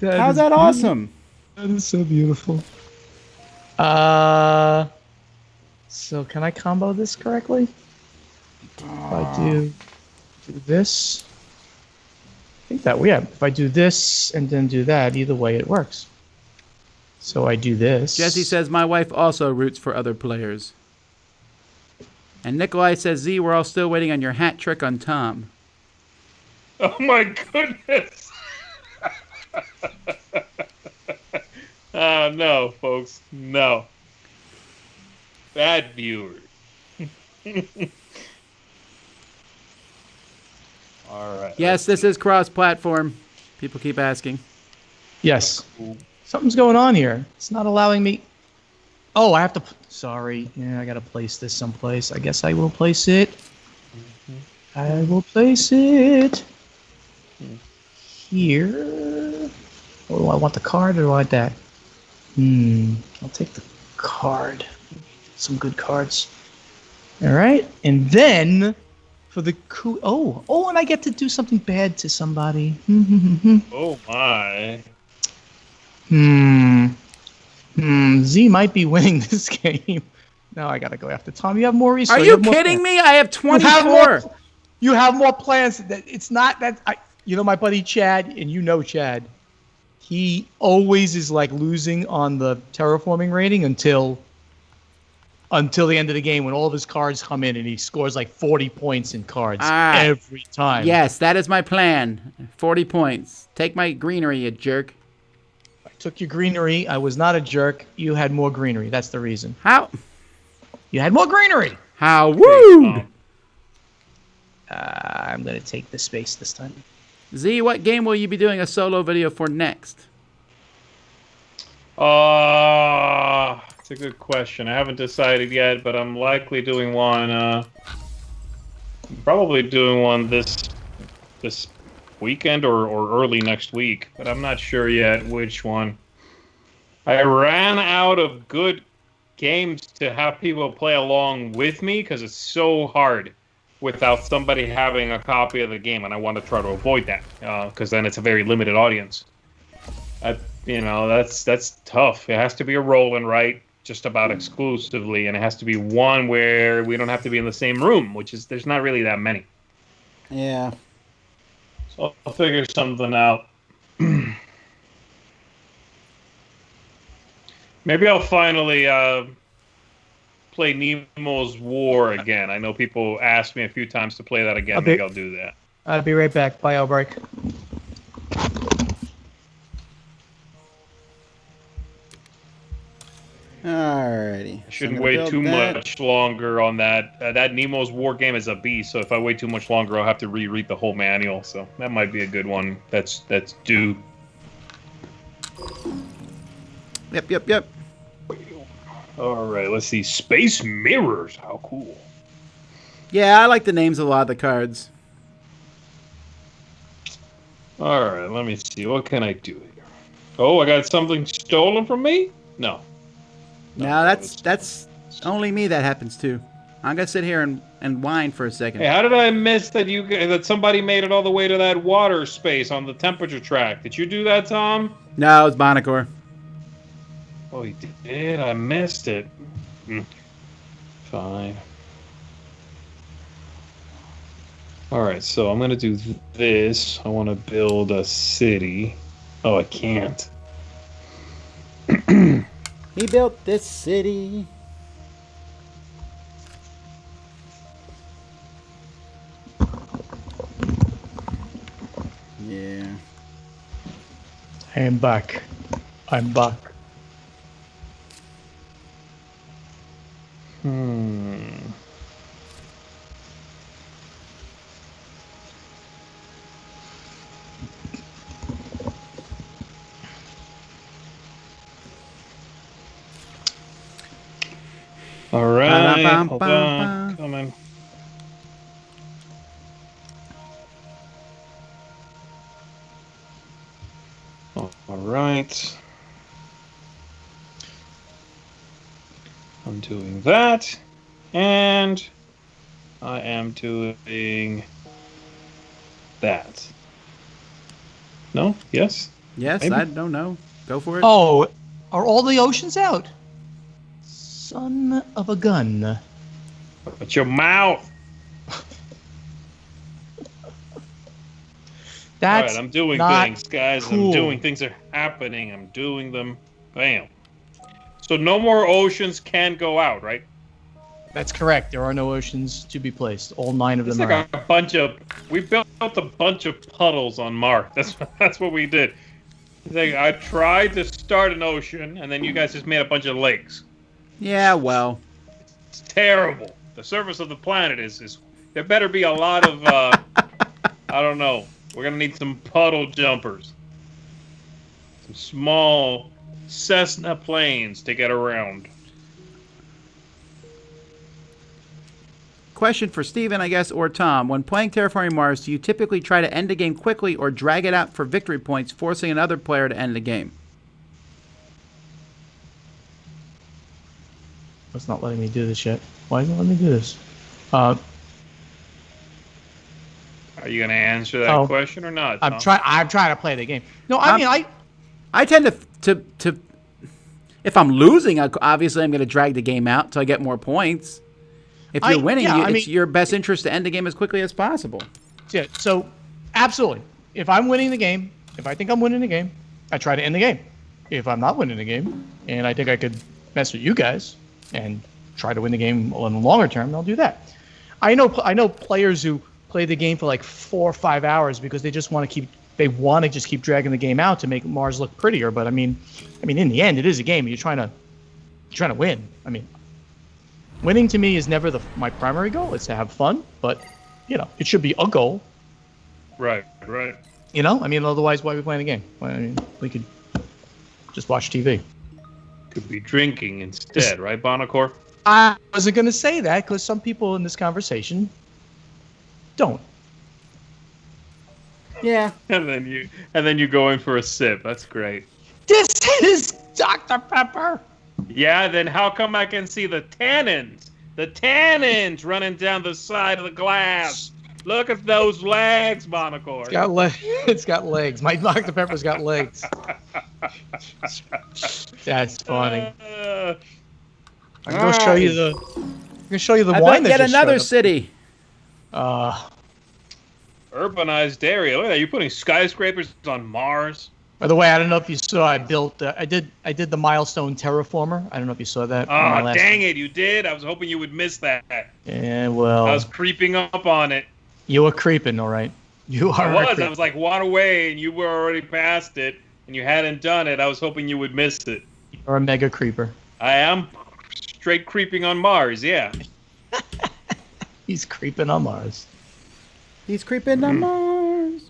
How's that awesome? That is so beautiful. So can I combo this correctly? If I do this, I think that if I do this and then do that, either way it works. So I do this. Jesse says my wife also roots for other players. And Nikolai says, Z, we're all still waiting on your hat trick on Tom. Oh my goodness. No, folks. No. Bad viewers. All right. Yes, this is cross-platform. People keep asking. Yes. Something's going on here. It's not allowing me. Oh, I have to. Sorry. Yeah, I gotta place this someplace. I guess I will place it. I will place it here. Oh, do I want the card or do I want that? I'll take the card. Some good cards. All right, and then for the coup. Oh, and I get to do something bad to somebody. Oh my. Z might be winning this game. Now I gotta go after Tom. You have more resources. Are you kidding me? I have 24. You have more plans. That it's not that. You know my buddy Chad, and you know Chad. He always is like losing on the terraforming rating until the end of the game when all of his cards come in and he scores like 40 points in cards every time. Yes, that is my plan. 40 points. Take my greenery, you jerk. I took your greenery. I was not a jerk. You had more greenery. That's the reason. How? You had more greenery. How rude! I'm going to take the space this time. Z, what game will you be doing a solo video for next? It's a good question. I haven't decided yet, but I'm likely doing one. Probably doing one this weekend or early next week, but I'm not sure yet which one. I ran out of good games to have people play along with me because it's so hard without somebody having a copy of the game, and I want to try to avoid that because then it's a very limited audience. That's tough. It has to be a roll and write just about exclusively, and it has to be one where we don't have to be in the same room, which is there's not really that many. Yeah. So I'll figure something out. Maybe I'll finally play Nemo's War again. I know people asked me a few times to play that again. Maybe I'll do that. I'll be right back. Bye, I'll break. Alrighty. I shouldn't wait too much longer on that. That Nemo's War game is a beast, so if I wait too much longer, I'll have to reread the whole manual. So that might be a good one. That's due. Yep. All right, let's see. Space Mirrors. How cool. Yeah, I like the names of a lot of the cards. All right, let me see. What can I do here? Oh, I got something stolen from me? No. No, that's only me that happens to. I'm going to sit here and whine for a second. Hey, how did I miss that somebody made it all the way to that water space on the temperature track? Did you do that, Tom? No, it's Monacore. Oh, he did? I missed it. Fine. Alright, so I'm going to do this. I want to build a city. Oh, I can't. He built this city. Yeah. I am back. I'm back. All right, Ba-da-bum, hold bum, on, bum. coming. All right. I'm doing that, and I am doing that. No? Yes? Yes, Maybe? I don't know. Go for it. Oh, are all the oceans out? Son of a gun. But your mouth. That's All right, I'm doing not things, guys. cool. I'm doing things are happening. I'm doing them. Bam. So no more oceans can go out, right? That's correct. There are no oceans to be placed. All 9 of It's them like are a bunch of. We built a bunch of puddles on Mars. That's what we did. It's like I tried to start an ocean, and then you guys just made a bunch of lakes. Yeah, well. It's terrible. The surface of the planet is. There better be a lot of. I don't know. We're gonna need some puddle jumpers. Some small Cessna planes to get around. Question for Steven, I guess, or Tom. When playing Terraforming Mars, do you typically try to end a game quickly or drag it out for victory points, forcing another player to end the game? It's not letting me do this yet. Why isn't it letting me do this? Are you gonna answer that question or not, Tom? I'm trying to play the game. No, I tend to if I'm losing, obviously I'm going to drag the game out until I get more points. If you're winning, it's your best interest to end the game as quickly as possible. Yeah, so absolutely. If I'm winning the game, if I think I'm winning the game, I try to end the game. If I'm not winning the game, and I think I could mess with you guys and try to win the game on the longer term, I'll do that. I know players who play the game for like 4 or 5 hours because they just want to just keep dragging the game out to make Mars look prettier. But I mean, in the end, it is a game. You're trying to win. I mean, winning to me is never my primary goal. It's to have fun, but it should be a goal. Right. Otherwise, why are we playing the game? We could just watch TV. Could be drinking instead, right, Bonacor? I wasn't going to say that because some people in this conversation don't. Yeah. And then you go in for a sip. That's great. This is Dr. Pepper. Yeah, then how come I can see the tannins? The tannins running down the side of the glass. Look at those legs, Bonacor. It's got legs. My Dr. Pepper's got legs. That's funny. I'm gonna show you the. I'm gonna show you the wine. Yet another city. Urbanized area. Look at that. You're putting skyscrapers on Mars. By the way, I don't know if you saw. I did the milestone terraformer. I don't know if you saw that. Oh, dang it! You did. I was hoping you would miss that. Yeah, well. I was creeping up on it. You were creeping, all right. You are. I was like one away, and you were already past it, and you hadn't done it. I was hoping you would miss it. You're a mega creeper. I am straight creeping on Mars. Yeah. He's creeping on Mars. He's creeping on Mars.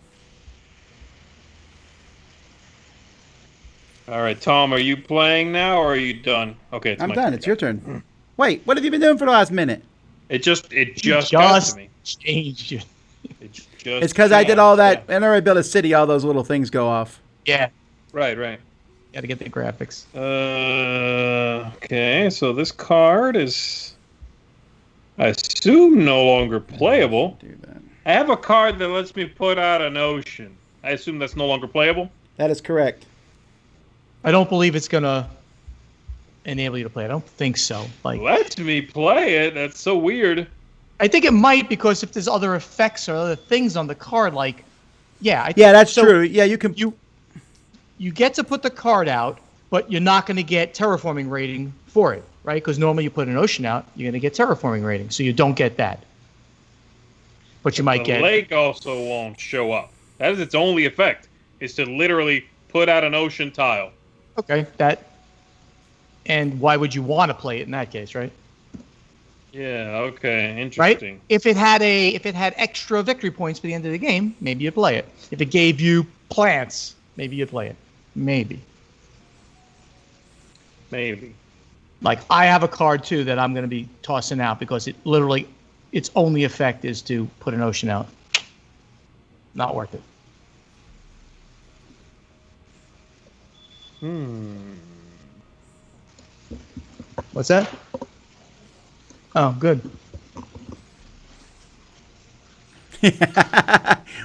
All right, Tom, are you playing now, or are you done? Okay, I'm done. It's your turn. Wait, what have you been doing for the last minute? It just got to me. Changed you. It's because I did all that. Yeah. Whenever I build a city, all those little things go off. Yeah. Right. Got to get the graphics. Okay, so this card is, I assume, no longer playable. Do that. I have a card that lets me put out an ocean. I assume that's no longer playable? That is correct. I don't believe it's going to enable you to play. I don't think so. Let me play it? That's so weird. I think it might, because if there's other effects or other things on the card, that's true. Yeah, you can. You get to put the card out, but you're not going to get terraforming rating for it, right? Because normally you put an ocean out, you're going to get terraforming rating, so you don't get that. But you might get... The lake also won't show up. That is its only effect, is to literally put out an ocean tile. Okay, that... And why would you want to play it in that case, right? Yeah, okay, interesting. Right? If it had extra victory points by the end of the game, maybe you'd play it. If it gave you plants, maybe you'd play it. Maybe. Like, I have a card, too, that I'm going to be tossing out because it literally, its only effect is to put an ocean out. Not worth it. What's that? Oh, good.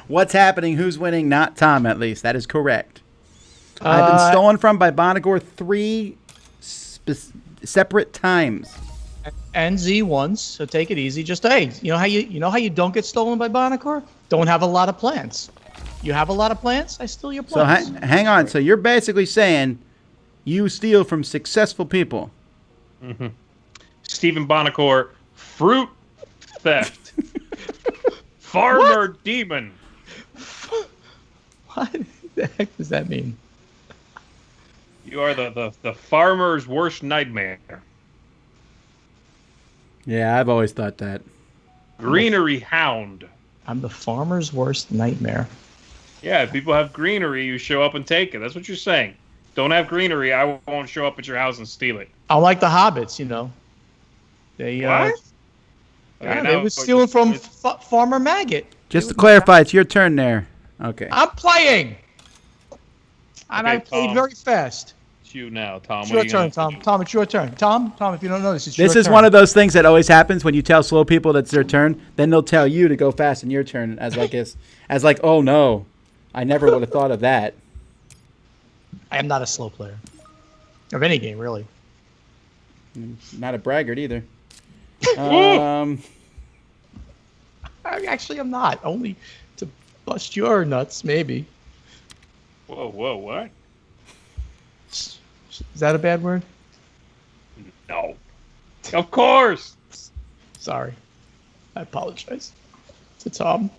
What's happening? Who's winning? Not Tom, at least. That is correct. I've been stolen from by Bonagor 3 separate times. And Z once, so take it easy. Just hey, you know how you don't get stolen by Bonagor? Don't have a lot of plants. You have a lot of plants, I steal your plants. So hang on. So you're basically saying you steal from successful people. Mm-hmm. Stephen Bonacor, fruit theft, farmer demon. What the heck does that mean? You are the farmer's worst nightmare. Yeah, I've always thought that. Greenery hound. I'm the farmer's worst nightmare. Yeah, if people have greenery, you show up and take it. That's what you're saying. Don't have greenery, I won't show up at your house and steal it. I like the hobbits, you know. They what? They were stealing from Farmer Maggot. Just to clarify, it's your turn there. Okay. I'm playing. And Okay, I played Tom. very fast. It's you now, Tom. It's What your are you turn, gonna Tom. do? Tom, it's your turn. Tom, if you don't know this, it's your turn. This is one of those things that always happens when you tell slow people that's their turn. Then they'll tell you to go fast in your turn as like oh no, I never would have thought of that. I am not a slow player. Of any game, really. Not a braggart either. Actually, I'm not. Only to bust your nuts, maybe. Whoa, what? Is that a bad word? No. Of course! Sorry. I apologize to Tom.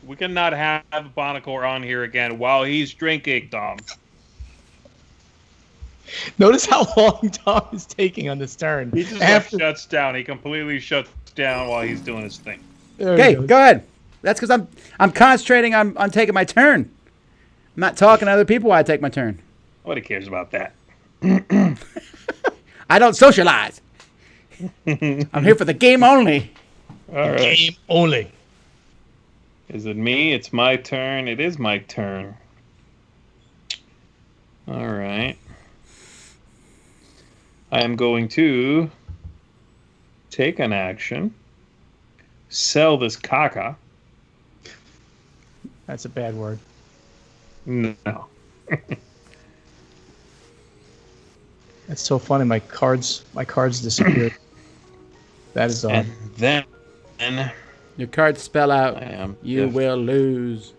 We cannot have Bonacor on here again while he's drinking, Tom. Notice how long Tom is taking on this turn. He just shuts down. He completely shuts down while he's doing his thing. Okay, go ahead. That's because I'm concentrating on taking my turn. I'm not talking to other people while I take my turn. Nobody cares about that. I don't socialize. I'm here for the game only. All right. Game only. Is it me? It's my turn. It is my turn. All right. I am going to take an action, sell this caca. That's a bad word. No. That's so funny. My cards disappeared. That is odd. And then Your cards spell out, I am you will lose.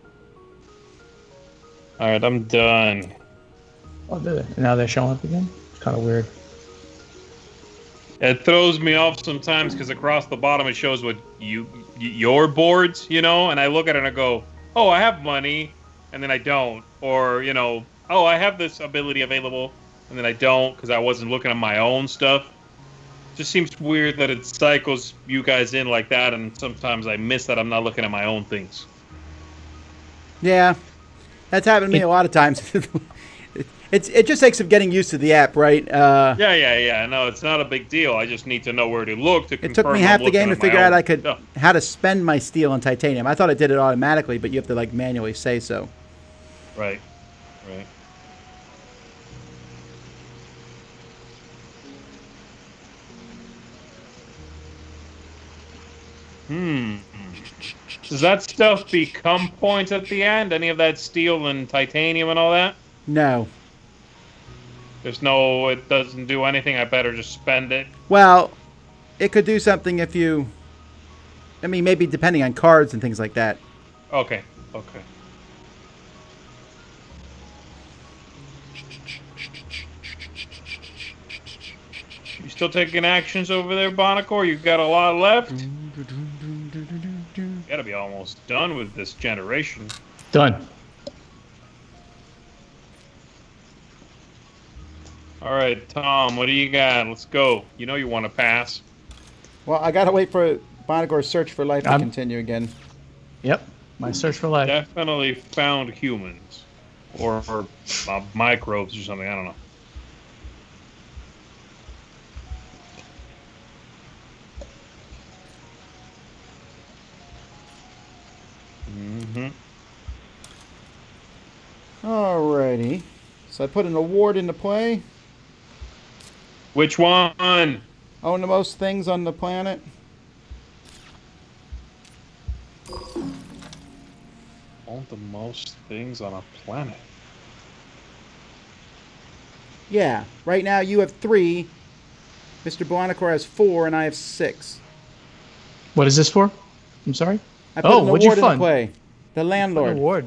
All right, I'm done. Oh, did it? And now they're showing up again? It's kind of weird. It throws me off sometimes because across the bottom it shows what your boards, you know, and I look at it and I go, oh, I have money, and then I don't. Or, you know, oh, I have this ability available, and then I don't because I wasn't looking at my own stuff. Just seems weird that it cycles you guys in like that, and sometimes I miss that I'm not looking at my own things. Yeah, that's happened to me a lot of times. It just takes some getting used to the app, right? Yeah. No, it's not a big deal. I just need to know where to look to confirm. It took me half the game to figure out stuff. how to spend my steel on titanium. I thought it did it automatically, but you have to like manually say so. Right. Does that stuff become points at the end? Any of that steel and titanium and all that? No. It doesn't do anything. I better just spend it. Well, it could do something if you... I mean, maybe depending on cards and things like that. Okay. still taking actions over there, Bonacor? You've got a lot left. Gotta be almost done with this generation. Done. All right, Tom, what do you got? Let's go. You know you want to pass. Well, I gotta wait for Bonagor's search for life to continue again. Yep. My search for life. Definitely found humans. Or microbes or something. I don't know. Alrighty. So I put an award into play. Which one? Own the most things on the planet. Own the most things on a planet. Yeah. Right now you have 3. Mr. Bonacor has 4, and I have 6. What is this for? I'm sorry? I put an what'd you award into fund? play. The landlord. Award.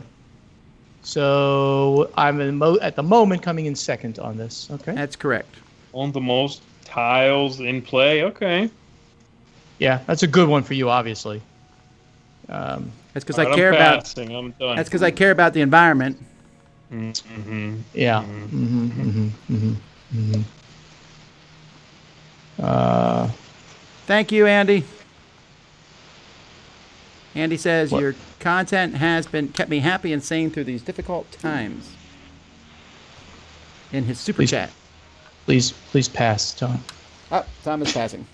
So I'm at the moment coming in second on this. Okay. That's correct. Own the most tiles in play. Okay. Yeah, that's a good one for you, obviously. That's because Right, I care about. I'm done. That's because I care about the environment. Mm-hmm. Yeah. Thank you, Andy. Andy says What? your content has kept me happy and sane through these difficult times. In his super chat. Please pass, Tom. Oh, time is passing.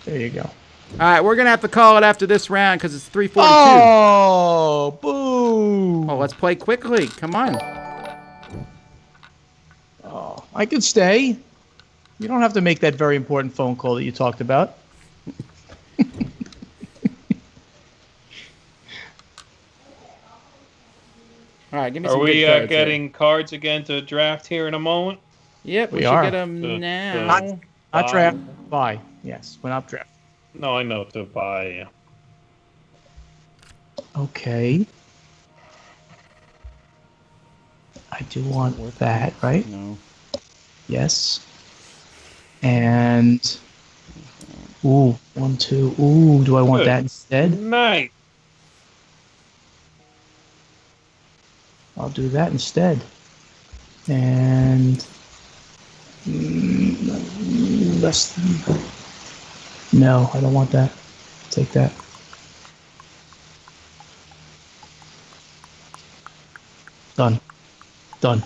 There you go. All right, we're gonna have to call it after this round because it's 3:42. Oh, boo! Oh, let's play quickly. Come on. Oh, I could stay. You don't have to make that very important phone call that you talked about. All right, give me Are some we good cards getting cards again to draft here in a moment? here. Yep, we should are. get them now. Not draft. Buy. Yes, we're not draft. No, I know to buy. Okay. I do want that, right? No. Yes. And ooh, 1, 2. Ooh, do I want Good. that instead? Nice. I'll do that instead. And less than. No, I don't want that. Take that. Done. Done.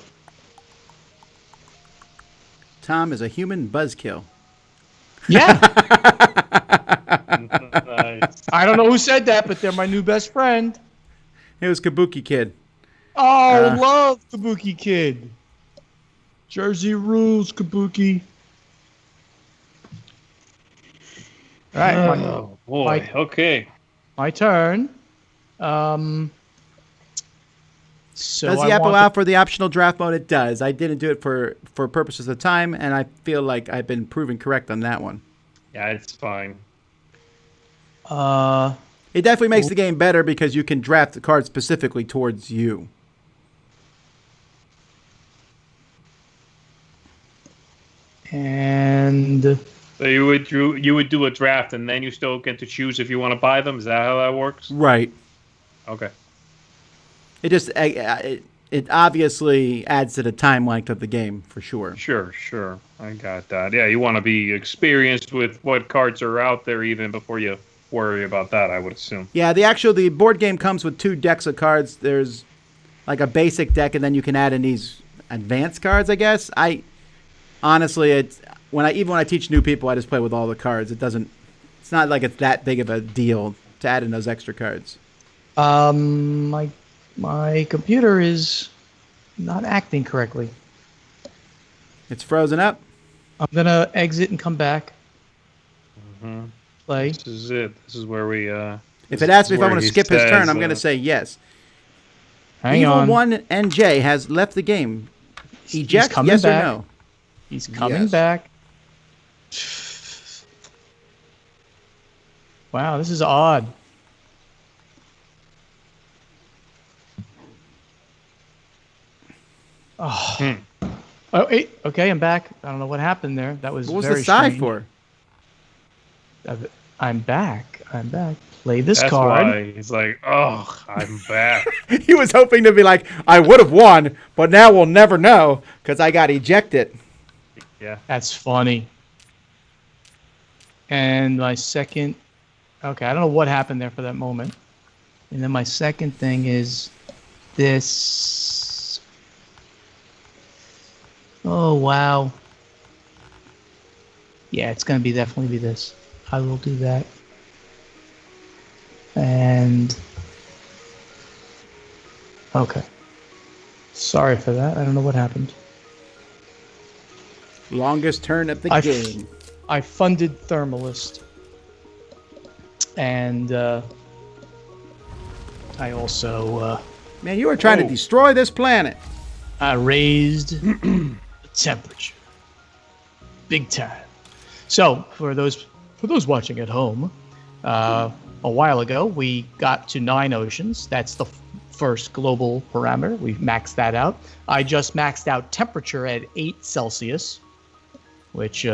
Tom is a human buzzkill. Yeah. Nice. I don't know who said that, but they're my new best friend. It was Kabuki Kid. Oh, love Kabuki Kid. Jersey rules, Kabuki. All right, Oh boy. Okay. my turn. So Does the app allow for the optional draft mode? It does. I didn't do it for purposes of time, and I feel like I've been proven correct on that one. Yeah, it's fine. It definitely makes the game better because you can draft the cards specifically towards you. And So you would do a draft and then you still get to choose if you want to buy them. Is that how that works? Right. Okay. It just it obviously adds to the time length of the game for sure. Sure. I got that. Yeah, you want to be experienced with what cards are out there even before you worry about that, I would assume. Yeah, the board game comes with 2 decks of cards. There's like a basic deck, and then you can add in these advanced cards, I guess. Honestly, when I teach new people, I just play with all the cards. It's not like it's that big of a deal to add in those extra cards. my computer is not acting correctly. It's frozen up. I'm gonna exit and come back. Mm-hmm. Play. This is it. This is where we. If it asks me if I want to skip his turn, I'm going to say yes. Hang on. Evil1NJ has left the game. Eject, coming yes back. or no? He's coming Yes. back. Wow, this is odd. Oh. Oh, hey, okay, I'm back. I don't know what happened there. That was What was very the side strange. for? I'm back. I'm back. Play this That's card. why he's like, oh, I'm back. He was hoping to be like, I would have won, but now we'll never know because I got ejected. Yeah. That's funny. And my second... Okay, I don't know what happened there for that moment. And then my second thing is this... Oh, wow. Yeah, it's going to definitely be this. I will do that. And... Okay. Sorry for that. I don't know what happened. Longest turn of the game. I funded Thermalist. And I also Man, you were trying to destroy this planet. I raised the temperature. Big time. So for those watching at home, a while ago we got to 9 oceans. That's the first global parameter. We've maxed that out. I just maxed out temperature at 8 Celsius, which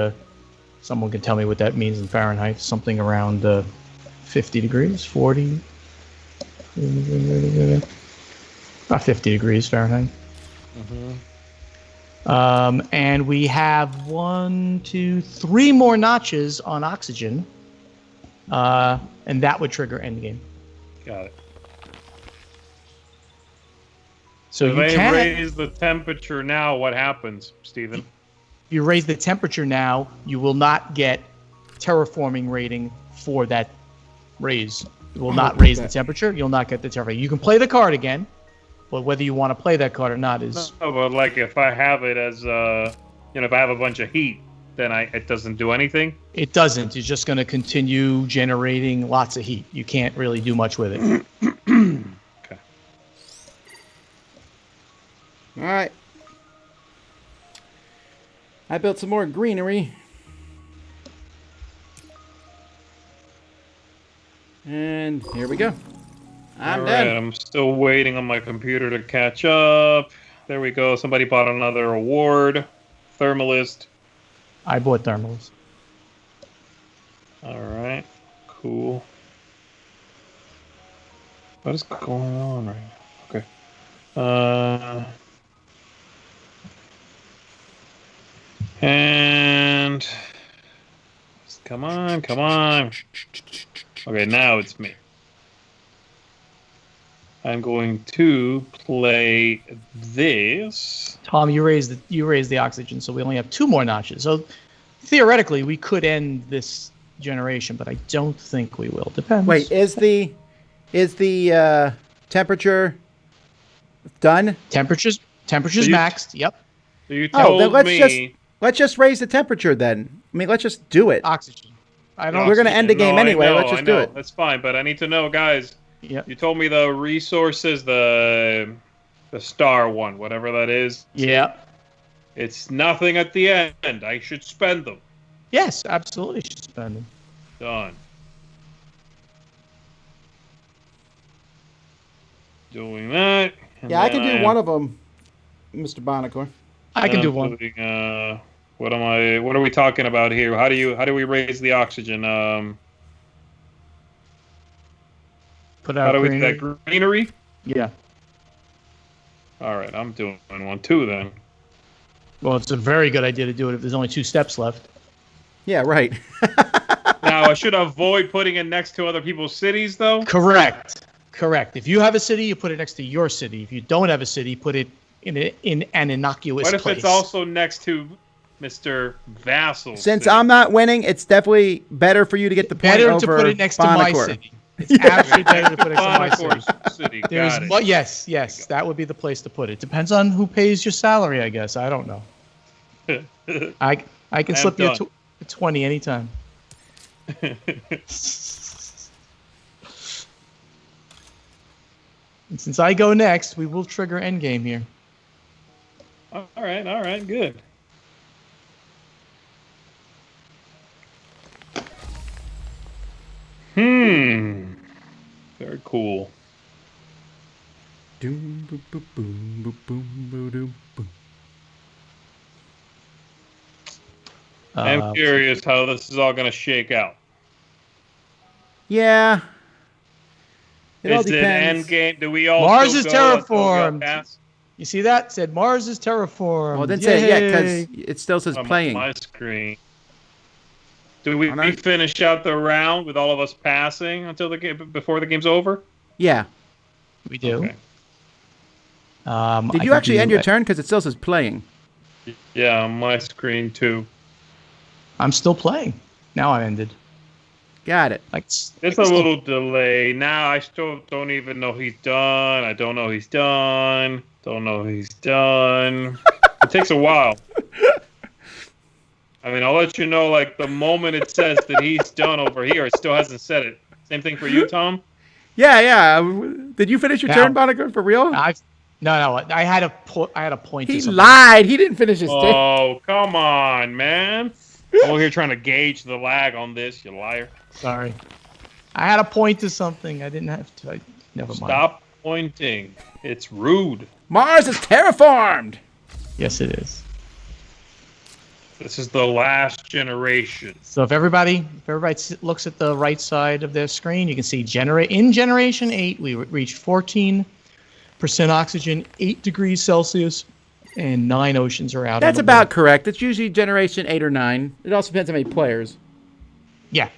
someone can tell me what that means in Fahrenheit. Something around 50 degrees, 40, 50 degrees Fahrenheit. And we have 1, 2, 3 more notches on oxygen, and that would trigger endgame. Got it. So if you they can raise the temperature now, what happens, Stephen? If you raise the temperature now, you will not get terraforming rating for that raise. You will not raise the temperature. You'll not get the terraforming. You can play the card again, but whether you want to play that card or not is... No, but like if I have it as, if I have a bunch of heat, then it doesn't do anything? It doesn't. It's just going to continue generating lots of heat. You can't really do much with it. Okay. All right. I built some more greenery. And here we go. I'm done. I'm still waiting on my computer to catch up. There we go. Somebody bought another award. Thermalist. I bought Thermals. All right. Cool. What is going on right now? Okay. And come on. Okay, now it's me. I'm going to play this. Tom, you raised the oxygen, so we only have 2 more notches. So theoretically, we could end this generation, but I don't think we will. Depends. Wait, is the temperature done? Temperature's maxed. Yep. So you told then let's just raise the temperature then. I mean, let's just do it. Oxygen. We're going to end the game anyway. Let's just do it. That's fine, but I need to know, guys. Yep. You told me the resources, the star one, whatever that is. Yeah. It's nothing at the end. I should spend them. Yes, absolutely should spend them. Done. Doing that. Yeah, I can do one of them, Mr. Bonacore. I can do one. What are we talking about here? How do we raise the oxygen? Put out how do we greenery. do that greenery? Yeah. All right, I'm doing one too then. Well, it's a very good idea to do it if there's only 2 steps left. Yeah, right. Now, I should avoid putting it next to other people's cities, though? Correct. If you have a city, you put it next to your city. If you don't have a city, put it in an innocuous place. What if it's also next to Mr. Vassal's Since city? I'm not winning, it's definitely better for you to get the point over Better to put it next to my Bonacore. city. It's absolutely better to put it next to my city. Bonacore's city. Got it. Yes, that would be the place to put it. Depends on who pays your salary, I guess. I don't know. I can slip you a 20 anytime. And since I go next, we will trigger endgame here. All right, good. Very cool. Doom, boom, boom, boom, boom, boom, boom, boom. I'm curious how this is all going to shake out. Yeah. It all Is it depends. end game? Do we all Mars still is go until we all terraformed. pass? You see that? It said Mars is terraformed. Well, it didn't say it yet Yay. because it still says On playing. my screen. Do we On our- finish out the round with all of us passing until the game before the game's over? Yeah. We do. Okay. Did you actually end your turn? Because it still says playing. Yeah, on my screen too. I'm still playing. Now I ended. Got it. It's a little delay. Now I still don't even know he's done. I don't know he's done. Don't know he's done. It takes a while. I mean, I'll let you know, like, the moment it says that he's done over here, it still hasn't said it. Same thing for you, Tom? Yeah. Did you finish your turn, Bonica, for real? No. I had a point. He lied. He didn't finish his turn. Oh, come on, man. I'm over here trying to gauge the lag on this, you liar. Sorry. I had a point to something. I didn't have to. Never mind. Stop pointing. It's rude. Mars is terraformed. Yes, it is. This is the last generation. So if everybody looks at the right side of their screen, you can see in Generation 8, we reached 14% oxygen, 8 degrees Celsius, and 9 oceans are out. That's about correct. It's usually generation 8 or 9. It also depends on how many players. Yeah.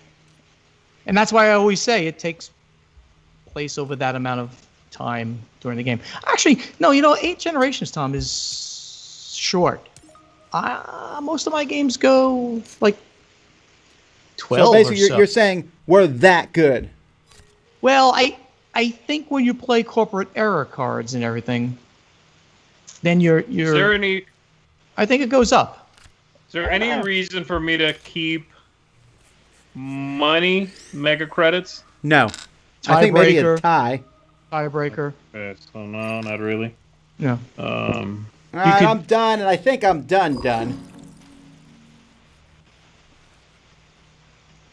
And that's why I always say it takes place over that amount of time during the game. Actually, no, 8 generations, Tom, is short. Most of my games go like 12 so basically, or so. You're saying we're that good. Well, I think when you play corporate error cards and everything, then you're. Is there any? I think it goes up. Is there any reason for me to keep money mega credits? No. I think maybe a tie. Tiebreaker. Okay, so no, not really. No. All right, I'm done, and I think I'm done.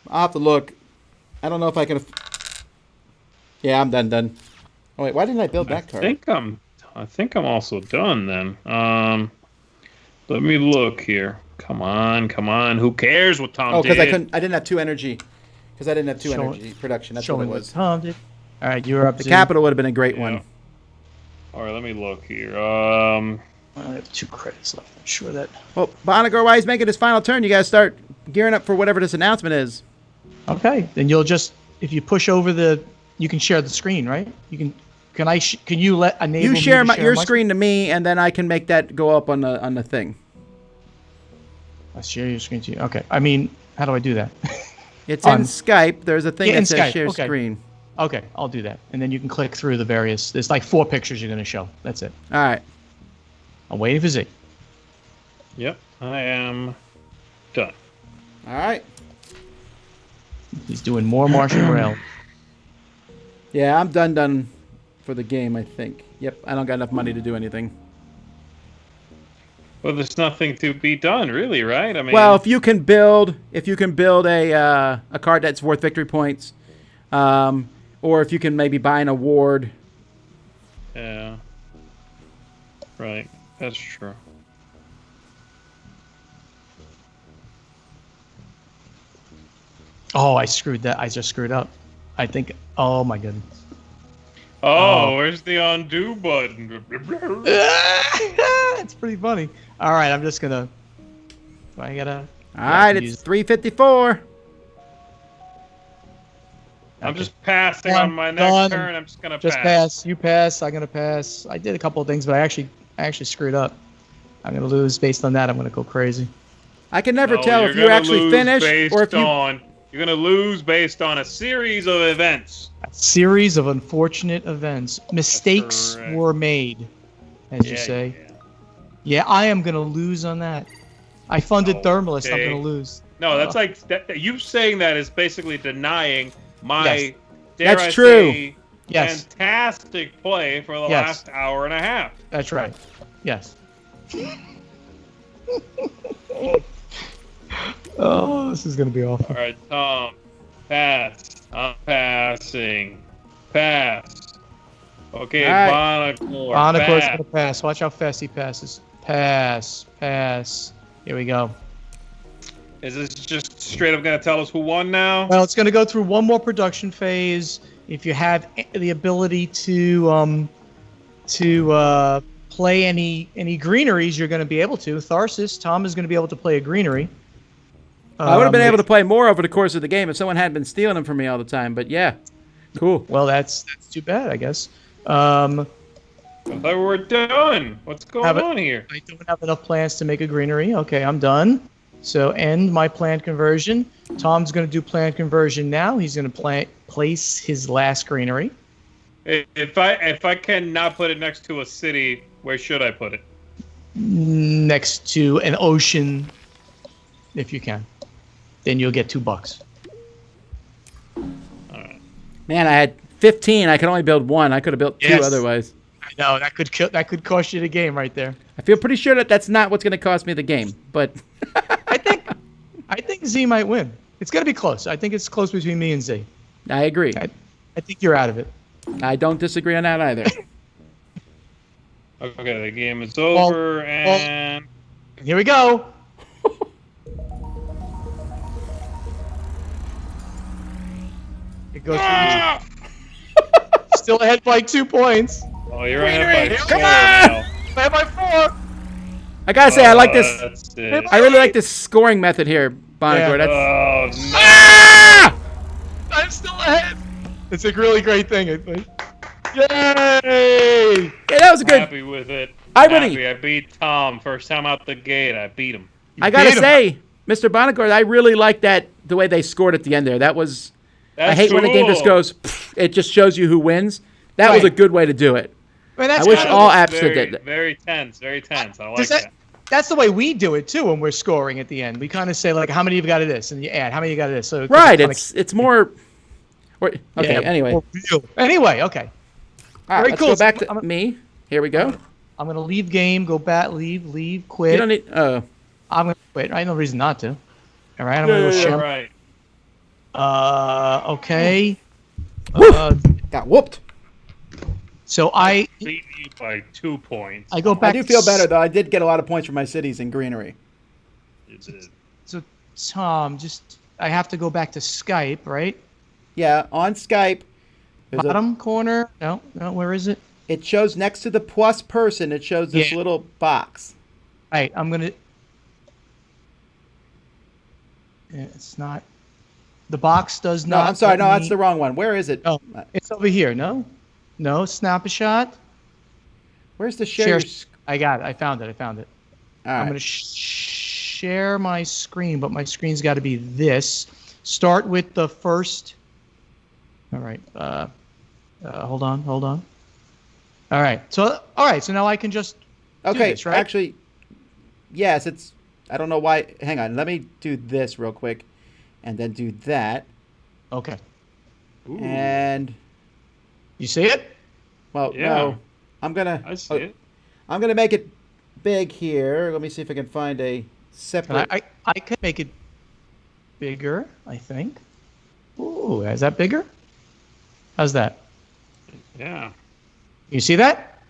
I'll have to look. I don't know if I can. Yeah, I'm done. Oh wait, why didn't I build that card? I think I'm also done then. Let me look here. Come on. Who cares what Tom did? Oh, because I didn't have 2 energy. Because I didn't have 2 energy production. That's what it was. Tom did. All right, you're up. The capital would have been a great one. All right, let me look here. I have 2 credits left. I'm sure that. Well, Bonagar, while he's making his final turn, you guys start gearing up for whatever this announcement is. Okay, then you'll just if you push over you can share the screen, right? You can. Can you enable? You share your screen to me, and then I can make that go up on the thing. I share your screen to you. Okay. I mean, how do I do that? It's in Skype. There's a thing that says Skype. share screen. Okay, I'll do that, and then you can click through the various. There's like 4 pictures you're going to show. That's it. All right. I'm waiting for Z. Yep, I am done. All right. He's doing more Martian rail. Yeah, I'm done for the game, I think. Yep, I don't got enough money to do anything. Well, there's nothing to be done, really, right? I mean, well, if you can build a card that's worth victory points, or if you can maybe buy an award. Yeah. Right. That's true. Oh, I screwed that. I just screwed up. I think. Oh my goodness. Oh, where's the undo button? It's pretty funny. All right, I'm just gonna. I gotta. All right, it's 3:54. I'm just passing on my next turn. I'm just gonna pass. You pass. I'm gonna pass. I did a couple of things, but I actually screwed up. I'm gonna lose based on that. I'm gonna go crazy. I can never tell if you actually finish or if you. You're gonna lose based on a series of events. A series of unfortunate events. Mistakes were made, as you say. Yeah, I am gonna lose on that. I funded Thermalist. I'm gonna lose. No, that's like you saying that is basically denying my fantastic play for the last hour and a half. That's right. Yes. Oh, this is gonna be awful. All right, Tom, pass. I'm passing. Pass. Okay, right. Bonacor's gonna pass. Watch how fast he passes. Pass. Here we go. Is this just straight up going to tell us who won now? Well, it's going to go through one more production phase. If you have the ability to play any greeneries, you're going to be able to. Tharsis, Tom is going to be able to play a greenery. I would have been able to play more over the course of the game if someone hadn't been stealing them from me all the time. But yeah, cool. Well, that's too bad, I guess. I thought we were done. What's going on here? I don't have enough plants to make a greenery. Okay, I'm done. So end my plant conversion. Tom's going to do plant conversion now. He's going to place his last greenery. If I cannot put it next to a city, where should I put it? Next to an ocean, if you can. Then you'll get $2. All right. Man, I had 15. I could only build one. I could have built 2 otherwise. I know that could cost you the game right there. I feel pretty sure that that's not what's going to cost me the game, but I think Z might win. It's going to be close. I think it's close between me and Z. I agree. I think you're out of it. I don't disagree on that either. Okay, the game is over, and here we go. It goes still ahead by 2 points. Oh, you're ahead by 4 Come on! now. Ahead by 4. I gotta say, I like this. That's it. I really like this scoring method here, Bonagor. Yeah. That's Oh, no. ah! I'm still ahead. It's a really great thing, I think. Yay! Yeah, that was a good. Happy with it. I really- I beat Tom. First time out the gate, I beat him. I gotta beat him. say, Mr. Bonagor, I really like that the way they scored at the end there. That was. That's I hate when a game just cool. goes. It just shows you who wins. That was a Right. good way to do it. I mean, I wish kinda- all apps very, did that. Very tense, very tense. I like Does that. That's the way we do it too when we're scoring at the end. We kind of say like, how many you've got of this, and you add how many you got of this. So Right. kinda- It's more. Okay. yeah, Anyway. more real. Anyway, okay. All right. very Let's cool. go back to I'm- me. Here we go. I'm gonna leave game, go back, leave, quit. You don't need. Oh. I'm gonna quit. I have no reason not to. All right, I'm gonna go share. All right. Okay. Got whooped. So I Beat you by 2 points. go I back. do feel better though. I did get a lot of points for my cities and greenery. You did. So Tom, I have to go back to Skype, right? Yeah, on Skype. there's a- Bottom corner. No, where is it? It shows next to the plus person. It shows this Yeah. little box. All right, I'm gonna. Yeah, it's not. The box does No, not. I'm sorry. let No, that's me- the wrong one. Where is it? Oh, it's over here. No, snap a shot. Where's the share? Share. I got it. I found it. All I'm right. gonna share my screen, but my screen's got to be this. Start with the first. All right. Hold on. All right. So now I can just. do Okay. this, right? Actually, yes. It's. I don't know why. Hang on. Let me do this real quick, and then do that. Okay. Ooh, And You see it? well, Yeah. no. I'm gonna. I see it. I'm gonna make it big here. Let me see if I can find a And separate. I can make it bigger, I think. Ooh, is that bigger? How's that? Yeah. You see that?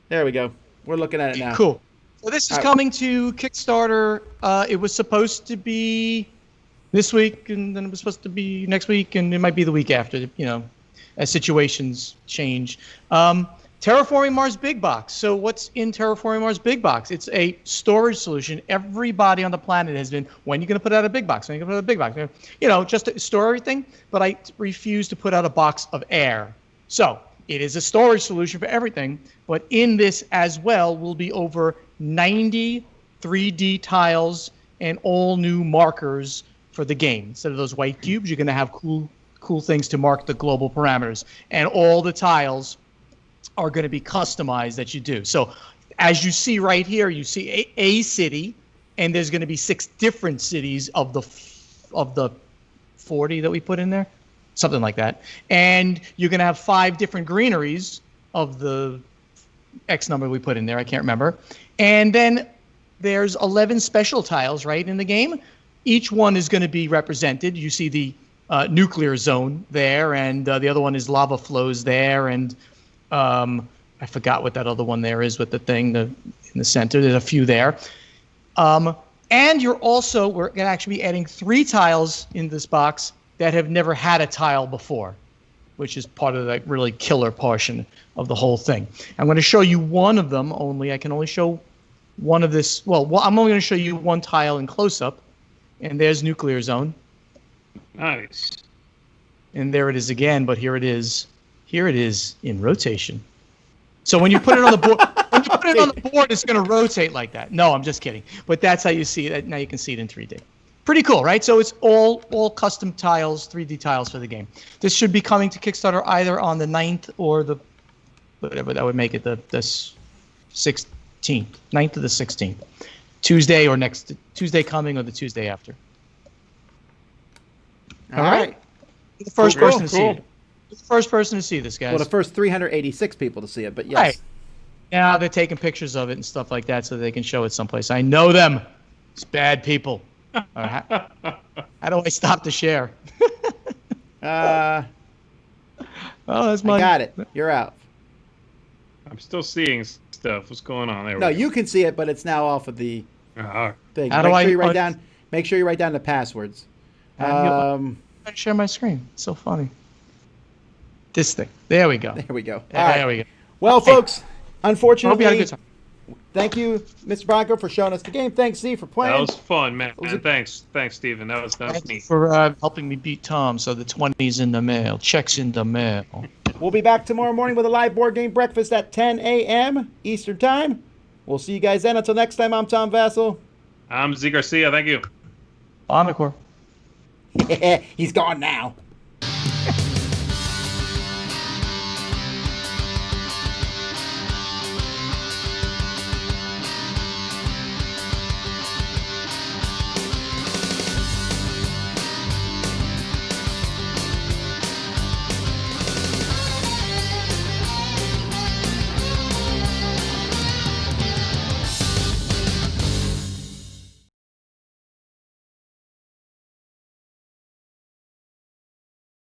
There we go. We're looking at it now. Cool. So this is All right. coming to Kickstarter. It was supposed to be this week, and then it was supposed to be next week, and it might be the week after, as situations change. Terraforming Mars Big Box. So what's in Terraforming Mars Big Box? It's a storage solution. Everybody on the planet has been, when are you going to put out a big box? When are you going to put out a big box? Just to store everything, but I refuse to put out a box of air. So it is a storage solution for everything, but in this as well will be over 90 3D tiles and all new markers for the game. Instead of those white cubes, you're going to have cool things to mark the global parameters. And all the tiles are going to be customized that you do. So as you see right here, you see a city, and there's going to be 6 different cities of the 40 that we put in there, something like that. And you're going to have 5 different greeneries of the X number we put in there. I can't remember. And then there's 11 special tiles right in the game. Each one is going to be represented. You see the nuclear zone there, and the other one is lava flows there, and I forgot what that other one there is with the thing in the center. There's a few there. And we're going to actually be adding 3 tiles in this box that have never had a tile before, which is part of the really killer portion of the whole thing. I'm going to show you one of them only. I can only show one of this. Well, I'm only going to show you one tile in close-up. And there's Nuclear Zone. Nice. And there it is again, but here it is. Here it is in rotation. So when you put it on the board, it's going to rotate like that. No, I'm just kidding. But that's how you see it. Now you can see it in 3D. Pretty cool, right? So it's all custom tiles, 3D tiles for the game. This should be coming to Kickstarter either on the 9th or the whatever that would make it the 16th, 9th to the 16th. Tuesday or next Tuesday coming or the Tuesday after. All right. The first person to see it. The first person to see this, guys. Well, the first 386 people to see it, but yes. Right. Yeah, they're taking pictures of it and stuff like that so they can show it someplace. I know them. It's bad people. How do I stop the share? Oh, that's mine. I got it. You're out. I'm still seeing stuff. What's going on there? No, you can see it, but it's now off of the thing. How do I Make sure you write down the passwords. I share my screen. It's so funny. This thing. There we go. There we go. There we go. Well, folks, I hope unfortunately, you had a good time. thank you, Mr. Bronco, for showing us the game. Thanks, Z, for playing. That was fun, man. Thanks, Steven. That was Thank you neat. for helping me beat Tom. So the 20's in the mail. Checks in the mail. We'll be back tomorrow morning with a live board game breakfast at 10 a.m. Eastern Time. We'll see you guys then. Until next time, I'm Tom Vassell. I'm Z Garcia. Thank you. Encore. He's gone now.